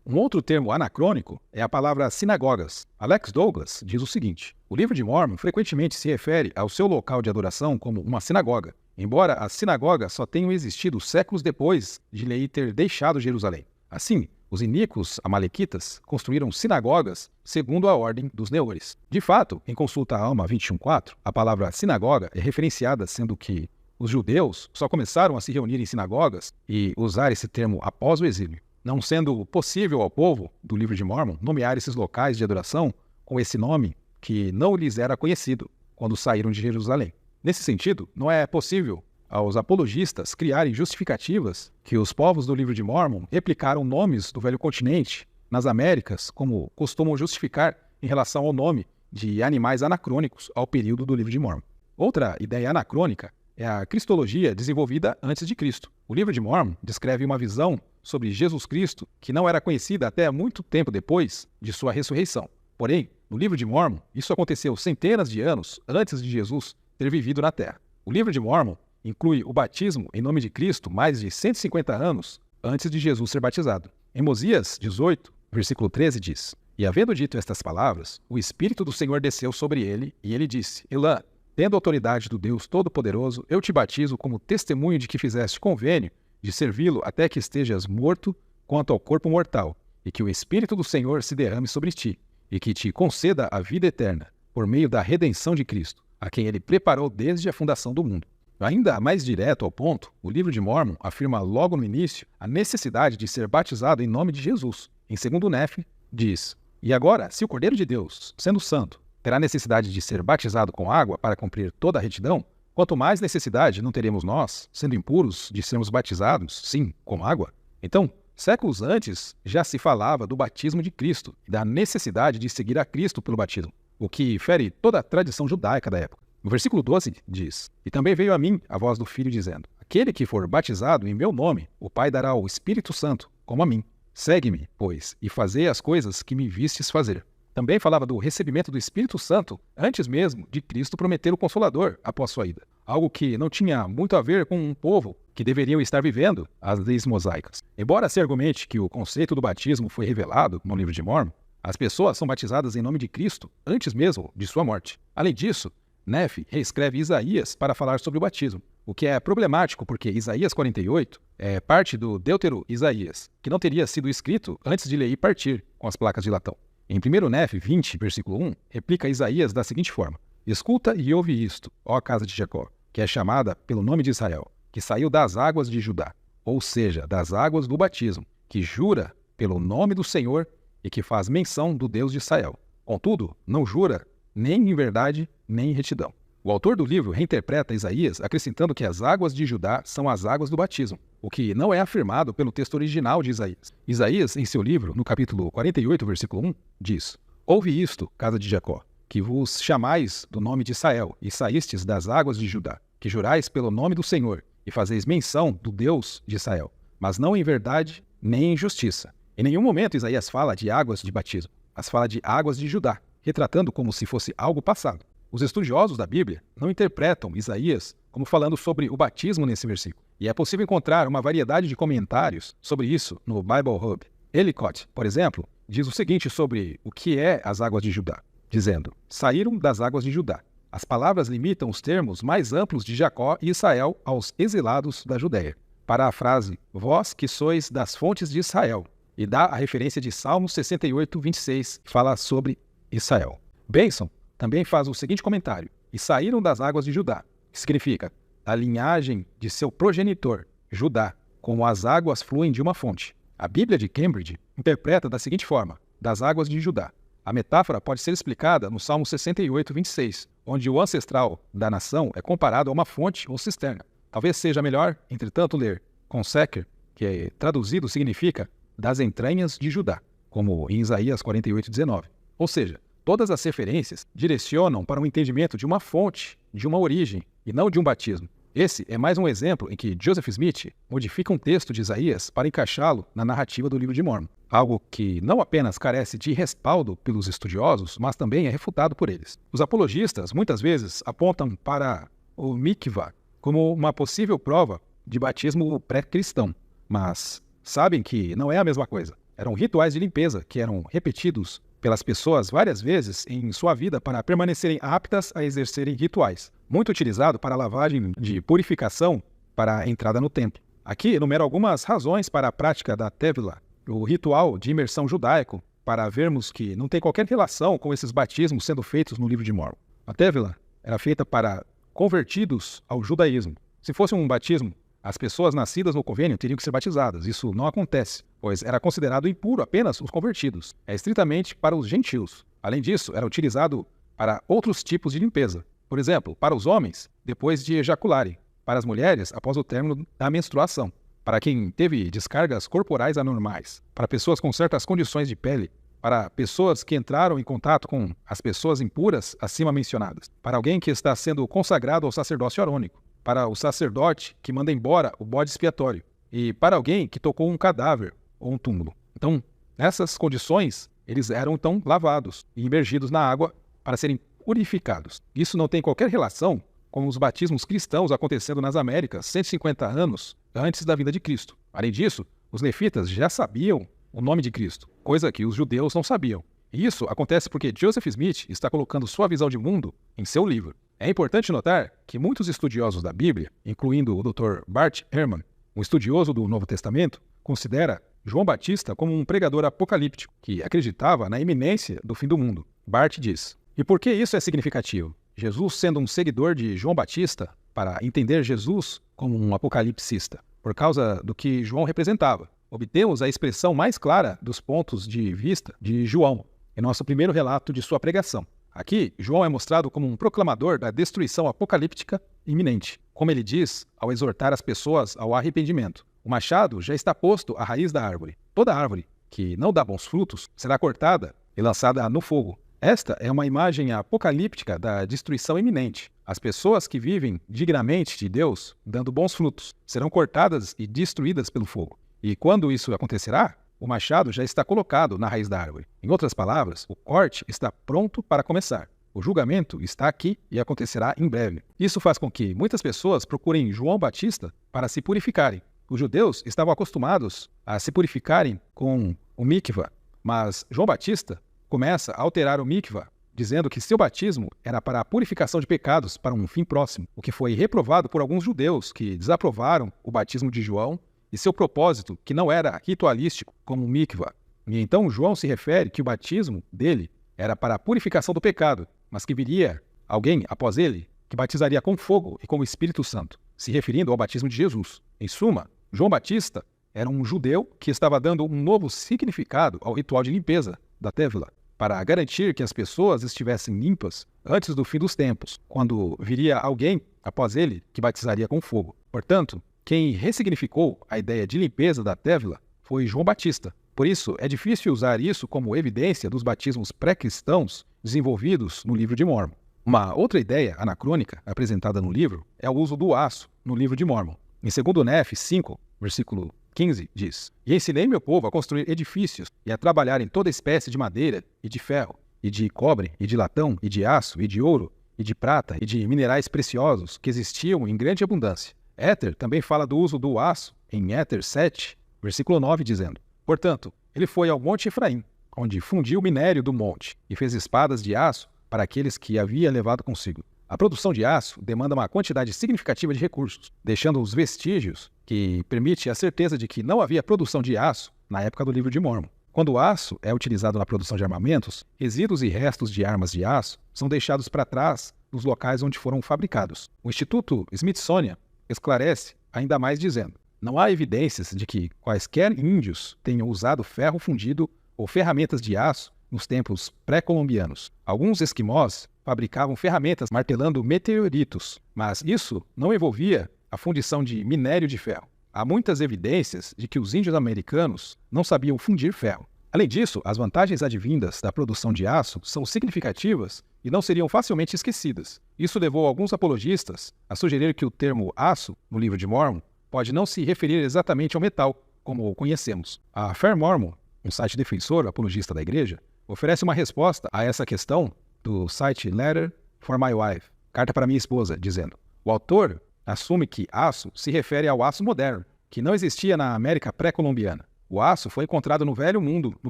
Um outro termo anacrônico é a palavra sinagogas. Alex Douglas diz o seguinte: o livro de Mórmon frequentemente se refere ao seu local de adoração como uma sinagoga, embora as sinagogas só tenham existido séculos depois de Leí ter deixado Jerusalém. Assim, os iníquos amalequitas construíram sinagogas segundo a ordem dos Neores. De fato, em consulta a Alma 21.4, a palavra sinagoga é referenciada, sendo que os judeus só começaram a se reunir em sinagogas e usar esse termo após o exílio, não sendo possível ao povo do Livro de Mórmon nomear esses locais de adoração com esse nome que não lhes era conhecido quando saíram de Jerusalém. Nesse sentido, não é possível aos apologistas criarem justificativas que os povos do Livro de Mórmon replicaram nomes do Velho Continente nas Américas, como costumam justificar em relação ao nome de animais anacrônicos ao período do Livro de Mórmon. Outra ideia anacrônica é a cristologia desenvolvida antes de Cristo. O Livro de Mórmon descreve uma visão sobre Jesus Cristo que não era conhecida até muito tempo depois de sua ressurreição. Porém, no Livro de Mórmon, isso aconteceu centenas de anos antes de Jesus ter vivido na Terra. O Livro de Mórmon inclui o batismo em nome de Cristo mais de 150 anos antes de Jesus ser batizado. Em Mosias 18, versículo 13 diz: "E havendo dito estas palavras, o Espírito do Senhor desceu sobre ele, e ele disse: Elã, tendo autoridade do Deus Todo-Poderoso, eu te batizo como testemunho de que fizeste convênio de servi-lo até que estejas morto quanto ao corpo mortal, e que o Espírito do Senhor se derrame sobre ti, e que te conceda a vida eterna, por meio da redenção de Cristo, a quem ele preparou desde a fundação do mundo." Ainda mais direto ao ponto, o Livro de Mórmon afirma logo no início a necessidade de ser batizado em nome de Jesus. Em 2 Nefe, diz: "E agora, se o Cordeiro de Deus, sendo santo, terá necessidade de ser batizado com água para cumprir toda a retidão, quanto mais necessidade não teremos nós, sendo impuros, de sermos batizados, sim, com água?" Então, séculos antes, já se falava do batismo de Cristo e da necessidade de seguir a Cristo pelo batismo, o que fere toda a tradição judaica da época. No versículo 12 diz: "E também veio a mim a voz do Filho dizendo: Aquele que for batizado em meu nome, o Pai dará o Espírito Santo, como a mim. Segue-me, pois, e fazei as coisas que me vistes fazer." Também falava do recebimento do Espírito Santo antes mesmo de Cristo prometer o Consolador após sua ida. Algo que não tinha muito a ver com um povo que deveriam estar vivendo as leis mosaicas. Embora se argumente que o conceito do batismo foi revelado no Livro de Mórmon, as pessoas são batizadas em nome de Cristo antes mesmo de sua morte. Além disso, Nefe reescreve Isaías para falar sobre o batismo, o que é problemático porque Isaías 48 é parte do Deutero Isaías, que não teria sido escrito antes de Leí partir com as placas de latão. Em 1 Nefe 20, versículo 1, replica Isaías da seguinte forma: "Escuta e ouve isto, ó casa de Jacó, que é chamada pelo nome de Israel, que saiu das águas de Judá, ou seja, das águas do batismo, que jura pelo nome do Senhor e que faz menção do Deus de Israel. Contudo, não jura nem em verdade, nem em retidão." O autor do livro reinterpreta Isaías acrescentando que as águas de Judá são as águas do batismo, o que não é afirmado pelo texto original de Isaías. Isaías, em seu livro, no capítulo 48, versículo 1, diz: "Ouve isto, casa de Jacó, que vos chamais do nome de Israel, e saístes das águas de Judá, que jurais pelo nome do Senhor, e fazeis menção do Deus de Israel, mas não em verdade, nem em justiça." Em nenhum momento Isaías fala de águas de batismo, mas fala de águas de Judá, retratando como se fosse algo passado. Os estudiosos da Bíblia não interpretam Isaías como falando sobre o batismo nesse versículo, e é possível encontrar uma variedade de comentários sobre isso no Bible Hub. Ellicott, por exemplo, diz o seguinte sobre o que é as águas de Judá, dizendo: "Saíram das águas de Judá." As palavras limitam os termos mais amplos de Jacó e Israel aos exilados da Judéia, para a frase "vós que sois das fontes de Israel", e dá a referência de Salmos 68, 26, que fala sobre Israel. Benson também faz o seguinte comentário: "E saíram das águas de Judá", que significa da linhagem de seu progenitor, Judá, como as águas fluem de uma fonte. A Bíblia de Cambridge interpreta da seguinte forma: "das águas de Judá." A metáfora pode ser explicada no Salmo 68, 26, onde o ancestral da nação é comparado a uma fonte ou cisterna. Talvez seja melhor, entretanto, ler Consecker, que traduzido significa "das entranhas de Judá", como em Isaías 48, 19. Ou seja, todas as referências direcionam para um entendimento de uma fonte, de uma origem, e não de um batismo. Esse é mais um exemplo em que Joseph Smith modifica um texto de Isaías para encaixá-lo na narrativa do Livro de Mórmon, algo que não apenas carece de respaldo pelos estudiosos, mas também é refutado por eles. Os apologistas muitas vezes apontam para o mikvah como uma possível prova de batismo pré-cristão, mas sabem que não é a mesma coisa. Eram rituais de limpeza que eram repetidos pelas pessoas várias vezes em sua vida para permanecerem aptas a exercerem rituais. muito utilizado para a lavagem de purificação para a entrada no templo. Aqui enumero algumas razões para a prática da Tevila, o ritual de imersão judaico, para vermos que não tem qualquer relação com esses batismos sendo feitos no livro de Mórmon. A Tevila era feita para convertidos ao judaísmo. Se fosse um batismo, as pessoas nascidas no convênio teriam que ser batizadas. Isso não acontece, pois era considerado impuro apenas os convertidos. É estritamente para os gentios. Além disso, era utilizado para outros tipos de limpeza. Por exemplo, para os homens, depois de ejacularem. Para as mulheres, após o término da menstruação. Para quem teve descargas corporais anormais. Para pessoas com certas condições de pele. Para pessoas que entraram em contato com as pessoas impuras acima mencionadas. Para alguém que está sendo consagrado ao sacerdócio arônico. Para o sacerdote que manda embora o bode expiatório. E para alguém que tocou um cadáver ou um túmulo. Então, nessas condições, eles eram então lavados e imergidos na água para serem purificados. Isso não tem qualquer relação com os batismos cristãos acontecendo nas Américas 150 anos antes da vinda de Cristo. Além disso, os levitas já sabiam o nome de Cristo, coisa que os judeus não sabiam. E isso acontece porque Joseph Smith está colocando sua visão de mundo em seu livro. É importante notar que muitos estudiosos da Bíblia, incluindo o Dr. Bart Ehrman, um estudioso do Novo Testamento, considera João Batista como um pregador apocalíptico que acreditava na iminência do fim do mundo. Bart diz: e por que isso é significativo? Jesus sendo um seguidor de João Batista, para entender Jesus como um apocalipsista, por causa do que João representava. Obtemos a expressão mais clara dos pontos de vista de João, em nosso primeiro relato de sua pregação. Aqui, João é mostrado como um proclamador da destruição apocalíptica iminente, como ele diz ao exortar as pessoas ao arrependimento. O machado já está posto à raiz da árvore. Toda árvore que não dá bons frutos será cortada e lançada no fogo. Esta é uma imagem apocalíptica da destruição iminente. As pessoas que vivem dignamente de Deus, dando bons frutos, serão cortadas e destruídas pelo fogo. E quando isso acontecerá, o machado já está colocado na raiz da árvore. Em outras palavras, o corte está pronto para começar. O julgamento está aqui e acontecerá em breve. Isso faz com que muitas pessoas procurem João Batista para se purificarem. Os judeus estavam acostumados a se purificarem com o mikvah, mas João Batista começa a alterar o mikvah, dizendo que seu batismo era para a purificação de pecados para um fim próximo, o que foi reprovado por alguns judeus que desaprovaram o batismo de João e seu propósito, que não era ritualístico como o mikvah. E então João se refere que o batismo dele era para a purificação do pecado, mas que viria alguém após ele que batizaria com fogo e com o Espírito Santo, se referindo ao batismo de Jesus. Em suma, João Batista era um judeu que estava dando um novo significado ao ritual de limpeza da Tevila, para garantir que as pessoas estivessem limpas antes do fim dos tempos, quando viria alguém após ele que batizaria com fogo. Portanto, quem ressignificou a ideia de limpeza da Tevila foi João Batista. Por isso, é difícil usar isso como evidência dos batismos pré-cristãos desenvolvidos no livro de Mórmon. Uma outra ideia anacrônica apresentada no livro é o uso do aço no livro de Mórmon. Em 2 Nef 5, versículo 15, diz: e ensinei meu povo a construir edifícios e a trabalhar em toda espécie de madeira e de ferro, e de cobre, e de latão, e de aço, e de ouro, e de prata, e de minerais preciosos que existiam em grande abundância. Éter também fala do uso do aço em Éter 7, versículo 9, dizendo: portanto, ele foi ao monte Efraim, onde fundiu o minério do monte, e fez espadas de aço para aqueles que havia levado consigo. A produção de aço demanda uma quantidade significativa de recursos, deixando os vestígios que permite a certeza de que não havia produção de aço na época do livro de Mórmon. Quando o aço é utilizado na produção de armamentos, resíduos e restos de armas de aço são deixados para trás dos locais onde foram fabricados. O Instituto Smithsonian esclarece ainda mais dizendo: não há evidências de que quaisquer índios tenham usado ferro fundido ou ferramentas de aço nos tempos pré-colombianos. Alguns esquimós fabricavam ferramentas martelando meteoritos, mas isso não envolvia a fundição de minério de ferro. Há muitas evidências de que os índios americanos não sabiam fundir ferro. Além disso, as vantagens advindas da produção de aço são significativas e não seriam facilmente esquecidas. Isso levou alguns apologistas a sugerir que o termo aço, no livro de Mórmon, pode não se referir exatamente ao metal, como o conhecemos. A Fair Mormon, um site defensor apologista da igreja, oferece uma resposta a essa questão do site Letter for My Wife, carta para minha esposa, dizendo: o autor assume que aço se refere ao aço moderno, que não existia na América pré-colombiana. O aço foi encontrado no Velho Mundo no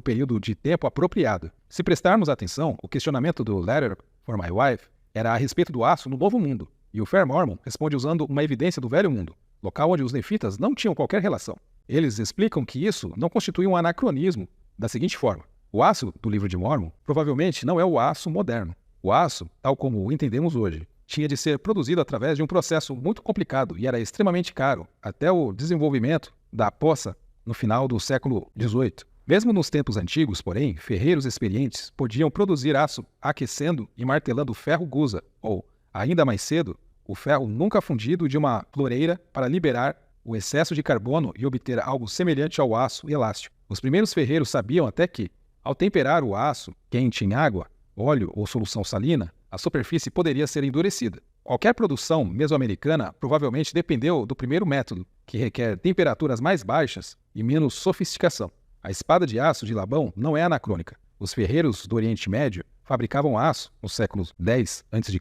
período de tempo apropriado. Se prestarmos atenção, o questionamento do Letter for My Wife era a respeito do aço no Novo Mundo. e o Fair Mormon responde usando uma evidência do Velho Mundo, local onde os nefitas não tinham qualquer relação. Eles explicam que isso não constitui um anacronismo da seguinte forma: o aço do Livro de Mormon provavelmente não é o aço moderno. O aço, tal como o entendemos hoje, tinha de ser produzido através de um processo muito complicado e era extremamente caro, até o desenvolvimento da poça no final do século XVIII. Mesmo nos tempos antigos, porém, ferreiros experientes podiam produzir aço aquecendo e martelando ferro gusa, ou, ainda mais cedo, o ferro nunca fundido de uma floreira para liberar o excesso de carbono e obter algo semelhante ao aço elástico. Os primeiros ferreiros sabiam até que, ao temperar o aço quente em água, óleo ou solução salina, a superfície poderia ser endurecida. Qualquer produção mesoamericana provavelmente dependeu do primeiro método, que requer temperaturas mais baixas e menos sofisticação. A espada de aço de Labão não é anacrônica. Os ferreiros do Oriente Médio fabricavam aço no século X a.C.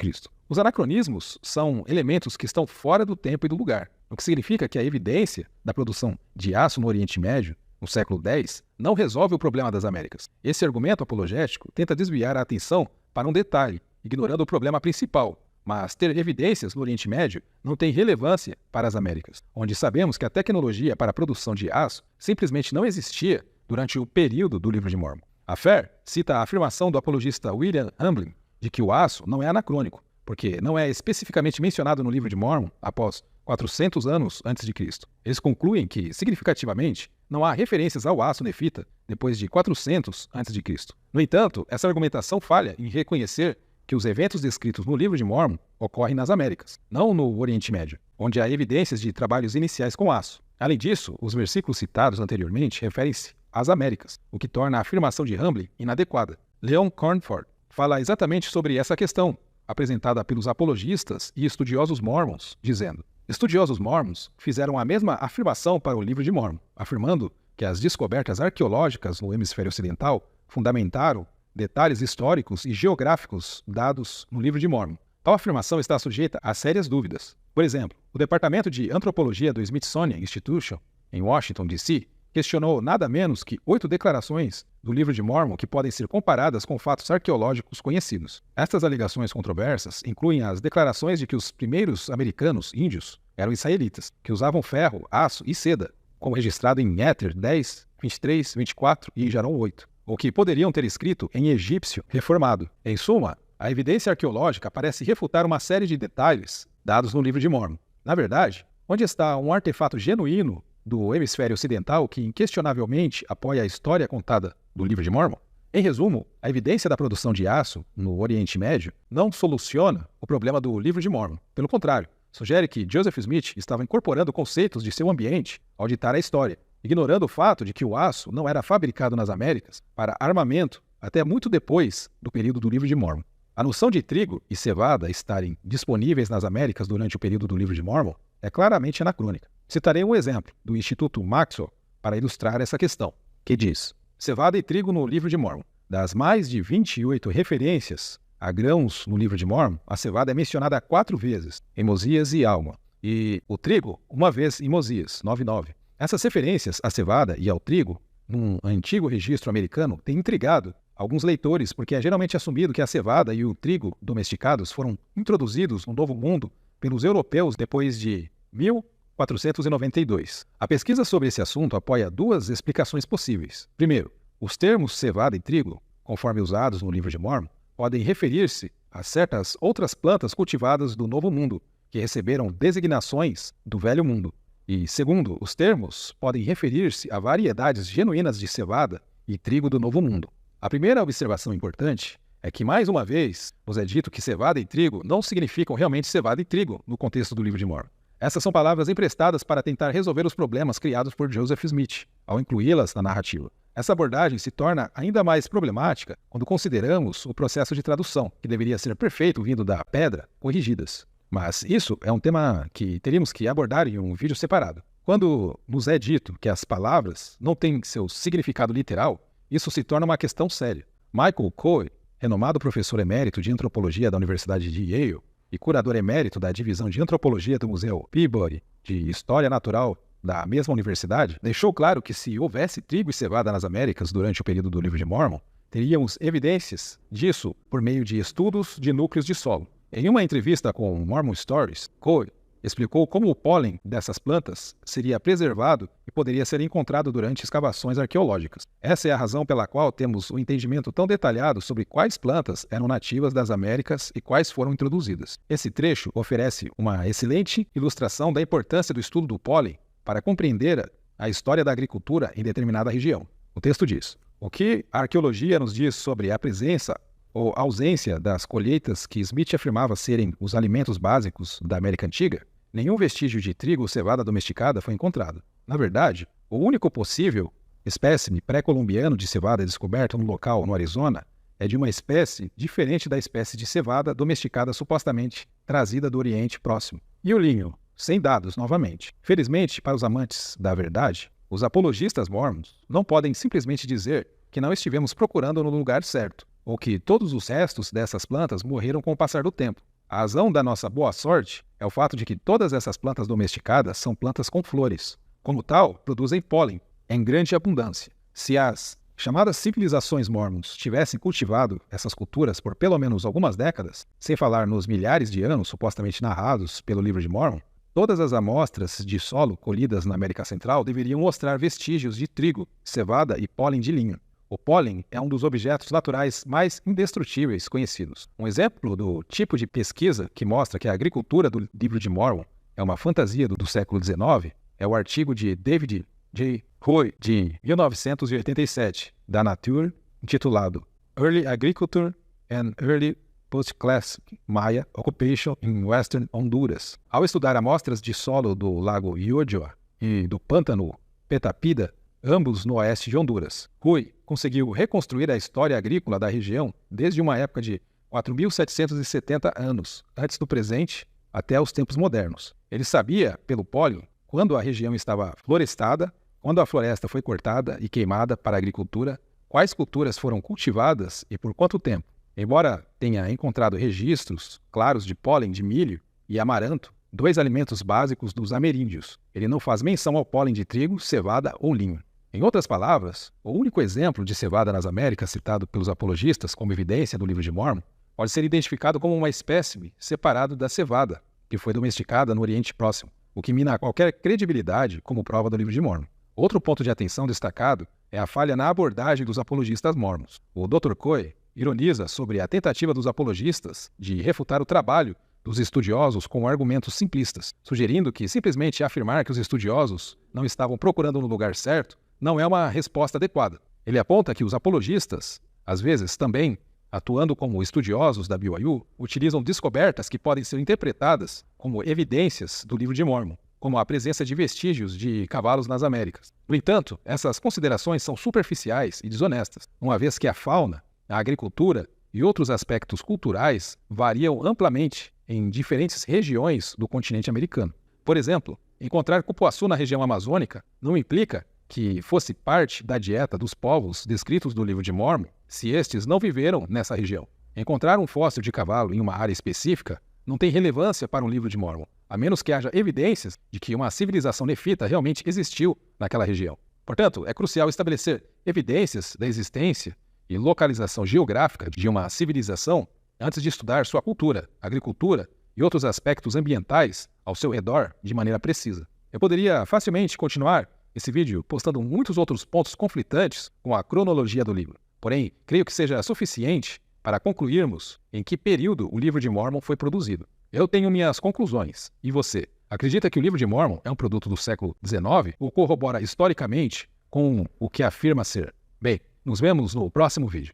Os anacronismos são elementos que estão fora do tempo e do lugar, o que significa que a evidência da produção de aço no Oriente Médio, no século X, não resolve o problema das Américas. Esse argumento apologético tenta desviar a atenção para um detalhe, ignorando o problema principal, mas ter evidências no Oriente Médio não tem relevância para as Américas, onde sabemos que a tecnologia para a produção de aço simplesmente não existia durante o período do Livro de Mormon. A Fair cita a afirmação do apologista William Hamblin de que o aço não é anacrônico, porque não é especificamente mencionado no Livro de Mormon após 400 anos antes de Cristo. Eles concluem que, significativamente, não há referências ao aço nefita depois de 400 antes de Cristo. No entanto, essa argumentação falha em reconhecer que os eventos descritos no Livro de Mormon ocorrem nas Américas, não no Oriente Médio, onde há evidências de trabalhos iniciais com aço. Além disso, os versículos citados anteriormente referem-se às Américas, o que torna a afirmação de Hamblin inadequada. Leon Cornford fala exatamente sobre essa questão, apresentada pelos apologistas e estudiosos mormons, dizendo: estudiosos mormons fizeram a mesma afirmação para o Livro de Mormon, afirmando que as descobertas arqueológicas no hemisfério ocidental fundamentaram detalhes históricos e geográficos dados no Livro de Mormon. Tal afirmação está sujeita a sérias dúvidas. Por exemplo, o Departamento de Antropologia do Smithsonian Institution, em Washington, D.C., questionou nada menos que 8 declarações do Livro de Mormon que podem ser comparadas com fatos arqueológicos conhecidos. Estas alegações controversas incluem as declarações de que os primeiros americanos índios eram israelitas, que usavam ferro, aço e seda, como registrado em Éter 10, 23, 24 e Jarão 8, ou que poderiam ter escrito em egípcio reformado. Em suma, a evidência arqueológica parece refutar uma série de detalhes dados no Livro de Mormon. Na verdade, onde está um artefato genuíno do hemisfério ocidental que inquestionavelmente apoia a história contada do Livro de Mormon? Em resumo, a evidência da produção de aço no Oriente Médio não soluciona o problema do Livro de Mormon. Pelo contrário, sugere que Joseph Smith estava incorporando conceitos de seu ambiente ao ditar a história, ignorando o fato de que o aço não era fabricado nas Américas para armamento até muito depois do período do Livro de Mormon. A noção de trigo e cevada estarem disponíveis nas Américas durante o período do Livro de Mormon é claramente anacrônica. Citarei um exemplo do Instituto Maxwell para ilustrar essa questão, que diz: cevada e trigo no Livro de Mormon. Das mais de 28 referências a grãos no Livro de Mormon, a cevada é mencionada 4 vezes, em Mosias e Alma, e o trigo, uma vez em Mosias, 9:9. Essas referências à cevada e ao trigo, num antigo registro americano, têm intrigado alguns leitores, porque é geralmente assumido que a cevada e o trigo domesticados foram introduzidos no Novo Mundo pelos europeus depois de 1492. A pesquisa sobre esse assunto apoia 2 explicações possíveis. Primeiro, os termos cevada e trigo, conforme usados no Livro de Mormon, podem referir-se a certas outras plantas cultivadas do Novo Mundo, que receberam designações do Velho Mundo. E, segundo, os termos podem referir-se a variedades genuínas de cevada e trigo do Novo Mundo. A primeira observação importante é que, mais uma vez, nos é dito que cevada e trigo não significam realmente cevada e trigo no contexto do Livro de Mormon. Essas são palavras emprestadas para tentar resolver os problemas criados por Joseph Smith, ao incluí-las na narrativa. Essa abordagem se torna ainda mais problemática quando consideramos o processo de tradução, que deveria ser perfeito vindo da pedra, corrigidas. Mas isso é um tema que teríamos que abordar em um vídeo separado. Quando nos é dito que as palavras não têm seu significado literal, isso se torna uma questão séria. Michael Coe, renomado professor emérito de antropologia da Universidade de Yale e curador emérito da divisão de antropologia do Museu Peabody de História Natural da mesma universidade, deixou claro que se houvesse trigo e cevada nas Américas durante o período do Livro de Mormon, teríamos evidências disso por meio de estudos de núcleos de solo. Em uma entrevista com Mormon Stories, Coe explicou como o pólen dessas plantas seria preservado e poderia ser encontrado durante escavações arqueológicas. Essa é a razão pela qual temos um entendimento tão detalhado sobre quais plantas eram nativas das Américas e quais foram introduzidas. Esse trecho oferece uma excelente ilustração da importância do estudo do pólen para compreender a história da agricultura em determinada região. O texto diz: o que a arqueologia nos diz sobre a presença ou ausência das colheitas que Smith afirmava serem os alimentos básicos da América Antiga? Nenhum vestígio de trigo ou cevada domesticada foi encontrado. Na verdade, o único possível espécime pré-colombiano de cevada descoberto no local no Arizona é de uma espécie diferente da espécie de cevada domesticada supostamente trazida do Oriente Próximo. E o linho? Sem dados, novamente. Felizmente, para os amantes da verdade, os apologistas mormons não podem simplesmente dizer que não estivemos procurando no lugar certo, ou que todos os restos dessas plantas morreram com o passar do tempo. A razão da nossa boa sorte é o fato de que todas essas plantas domesticadas são plantas com flores. Como tal, produzem pólen em grande abundância. Se as chamadas civilizações mormons tivessem cultivado essas culturas por pelo menos algumas décadas, sem falar nos milhares de anos supostamente narrados pelo livro de Mormon, todas as amostras de solo colhidas na América Central deveriam mostrar vestígios de trigo, cevada e pólen de linho. O pólen é um dos objetos naturais mais indestrutíveis conhecidos. Um exemplo do tipo de pesquisa que mostra que a agricultura do livro de Mormon é uma fantasia do século XIX é o artigo de David J. Hoy, de 1987, da Nature, intitulado Early Agriculture and Early Post-Classic Maya Occupation in Western Honduras. Ao estudar amostras de solo do Lago Yojoa e do Pântano Petapida, ambos no oeste de Honduras, Hoy conseguiu reconstruir a história agrícola da região desde uma época de 4.770 anos, antes do presente, até os tempos modernos. Ele sabia, pelo pólen, quando a região estava florestada, quando a floresta foi cortada e queimada para a agricultura, quais culturas foram cultivadas e por quanto tempo. Embora tenha encontrado registros claros de pólen de milho e amaranto, dois alimentos básicos dos ameríndios, ele não faz menção ao pólen de trigo, cevada ou linho. Em outras palavras, o único exemplo de cevada nas Américas citado pelos apologistas como evidência do livro de Mormon pode ser identificado como uma espécime separado da cevada, que foi domesticada no Oriente Próximo, o que mina qualquer credibilidade como prova do livro de Mormon. Outro ponto de atenção destacado é a falha na abordagem dos apologistas mormons. O Dr. Coe ironiza sobre a tentativa dos apologistas de refutar o trabalho dos estudiosos com argumentos simplistas, sugerindo que simplesmente afirmar que os estudiosos não estavam procurando no lugar certo não é uma resposta adequada. Ele aponta que os apologistas, às vezes também atuando como estudiosos da BYU, utilizam descobertas que podem ser interpretadas como evidências do livro de Mormon, como a presença de vestígios de cavalos nas Américas. No entanto, essas considerações são superficiais e desonestas, uma vez que a fauna, a agricultura e outros aspectos culturais variam amplamente em diferentes regiões do continente americano. Por exemplo, encontrar cupuaçu na região amazônica não implica que fosse parte da dieta dos povos descritos do livro de Mormon se estes não viveram nessa região. Encontrar um fóssil de cavalo em uma área específica não tem relevância para um livro de Mormon, a menos que haja evidências de que uma civilização nefita realmente existiu naquela região. Portanto, é crucial estabelecer evidências da existência e localização geográfica de uma civilização antes de estudar sua cultura, agricultura e outros aspectos ambientais ao seu redor de maneira precisa. Eu poderia facilmente continuar esse vídeo postando muitos outros pontos conflitantes com a cronologia do livro. Porém, creio que seja suficiente para concluirmos em que período o livro de Mormon foi produzido. Eu tenho minhas conclusões. E você? Acredita que o livro de Mormon é um produto do século XIX ou corrobora historicamente com o que afirma ser? Bem, nos vemos no próximo vídeo.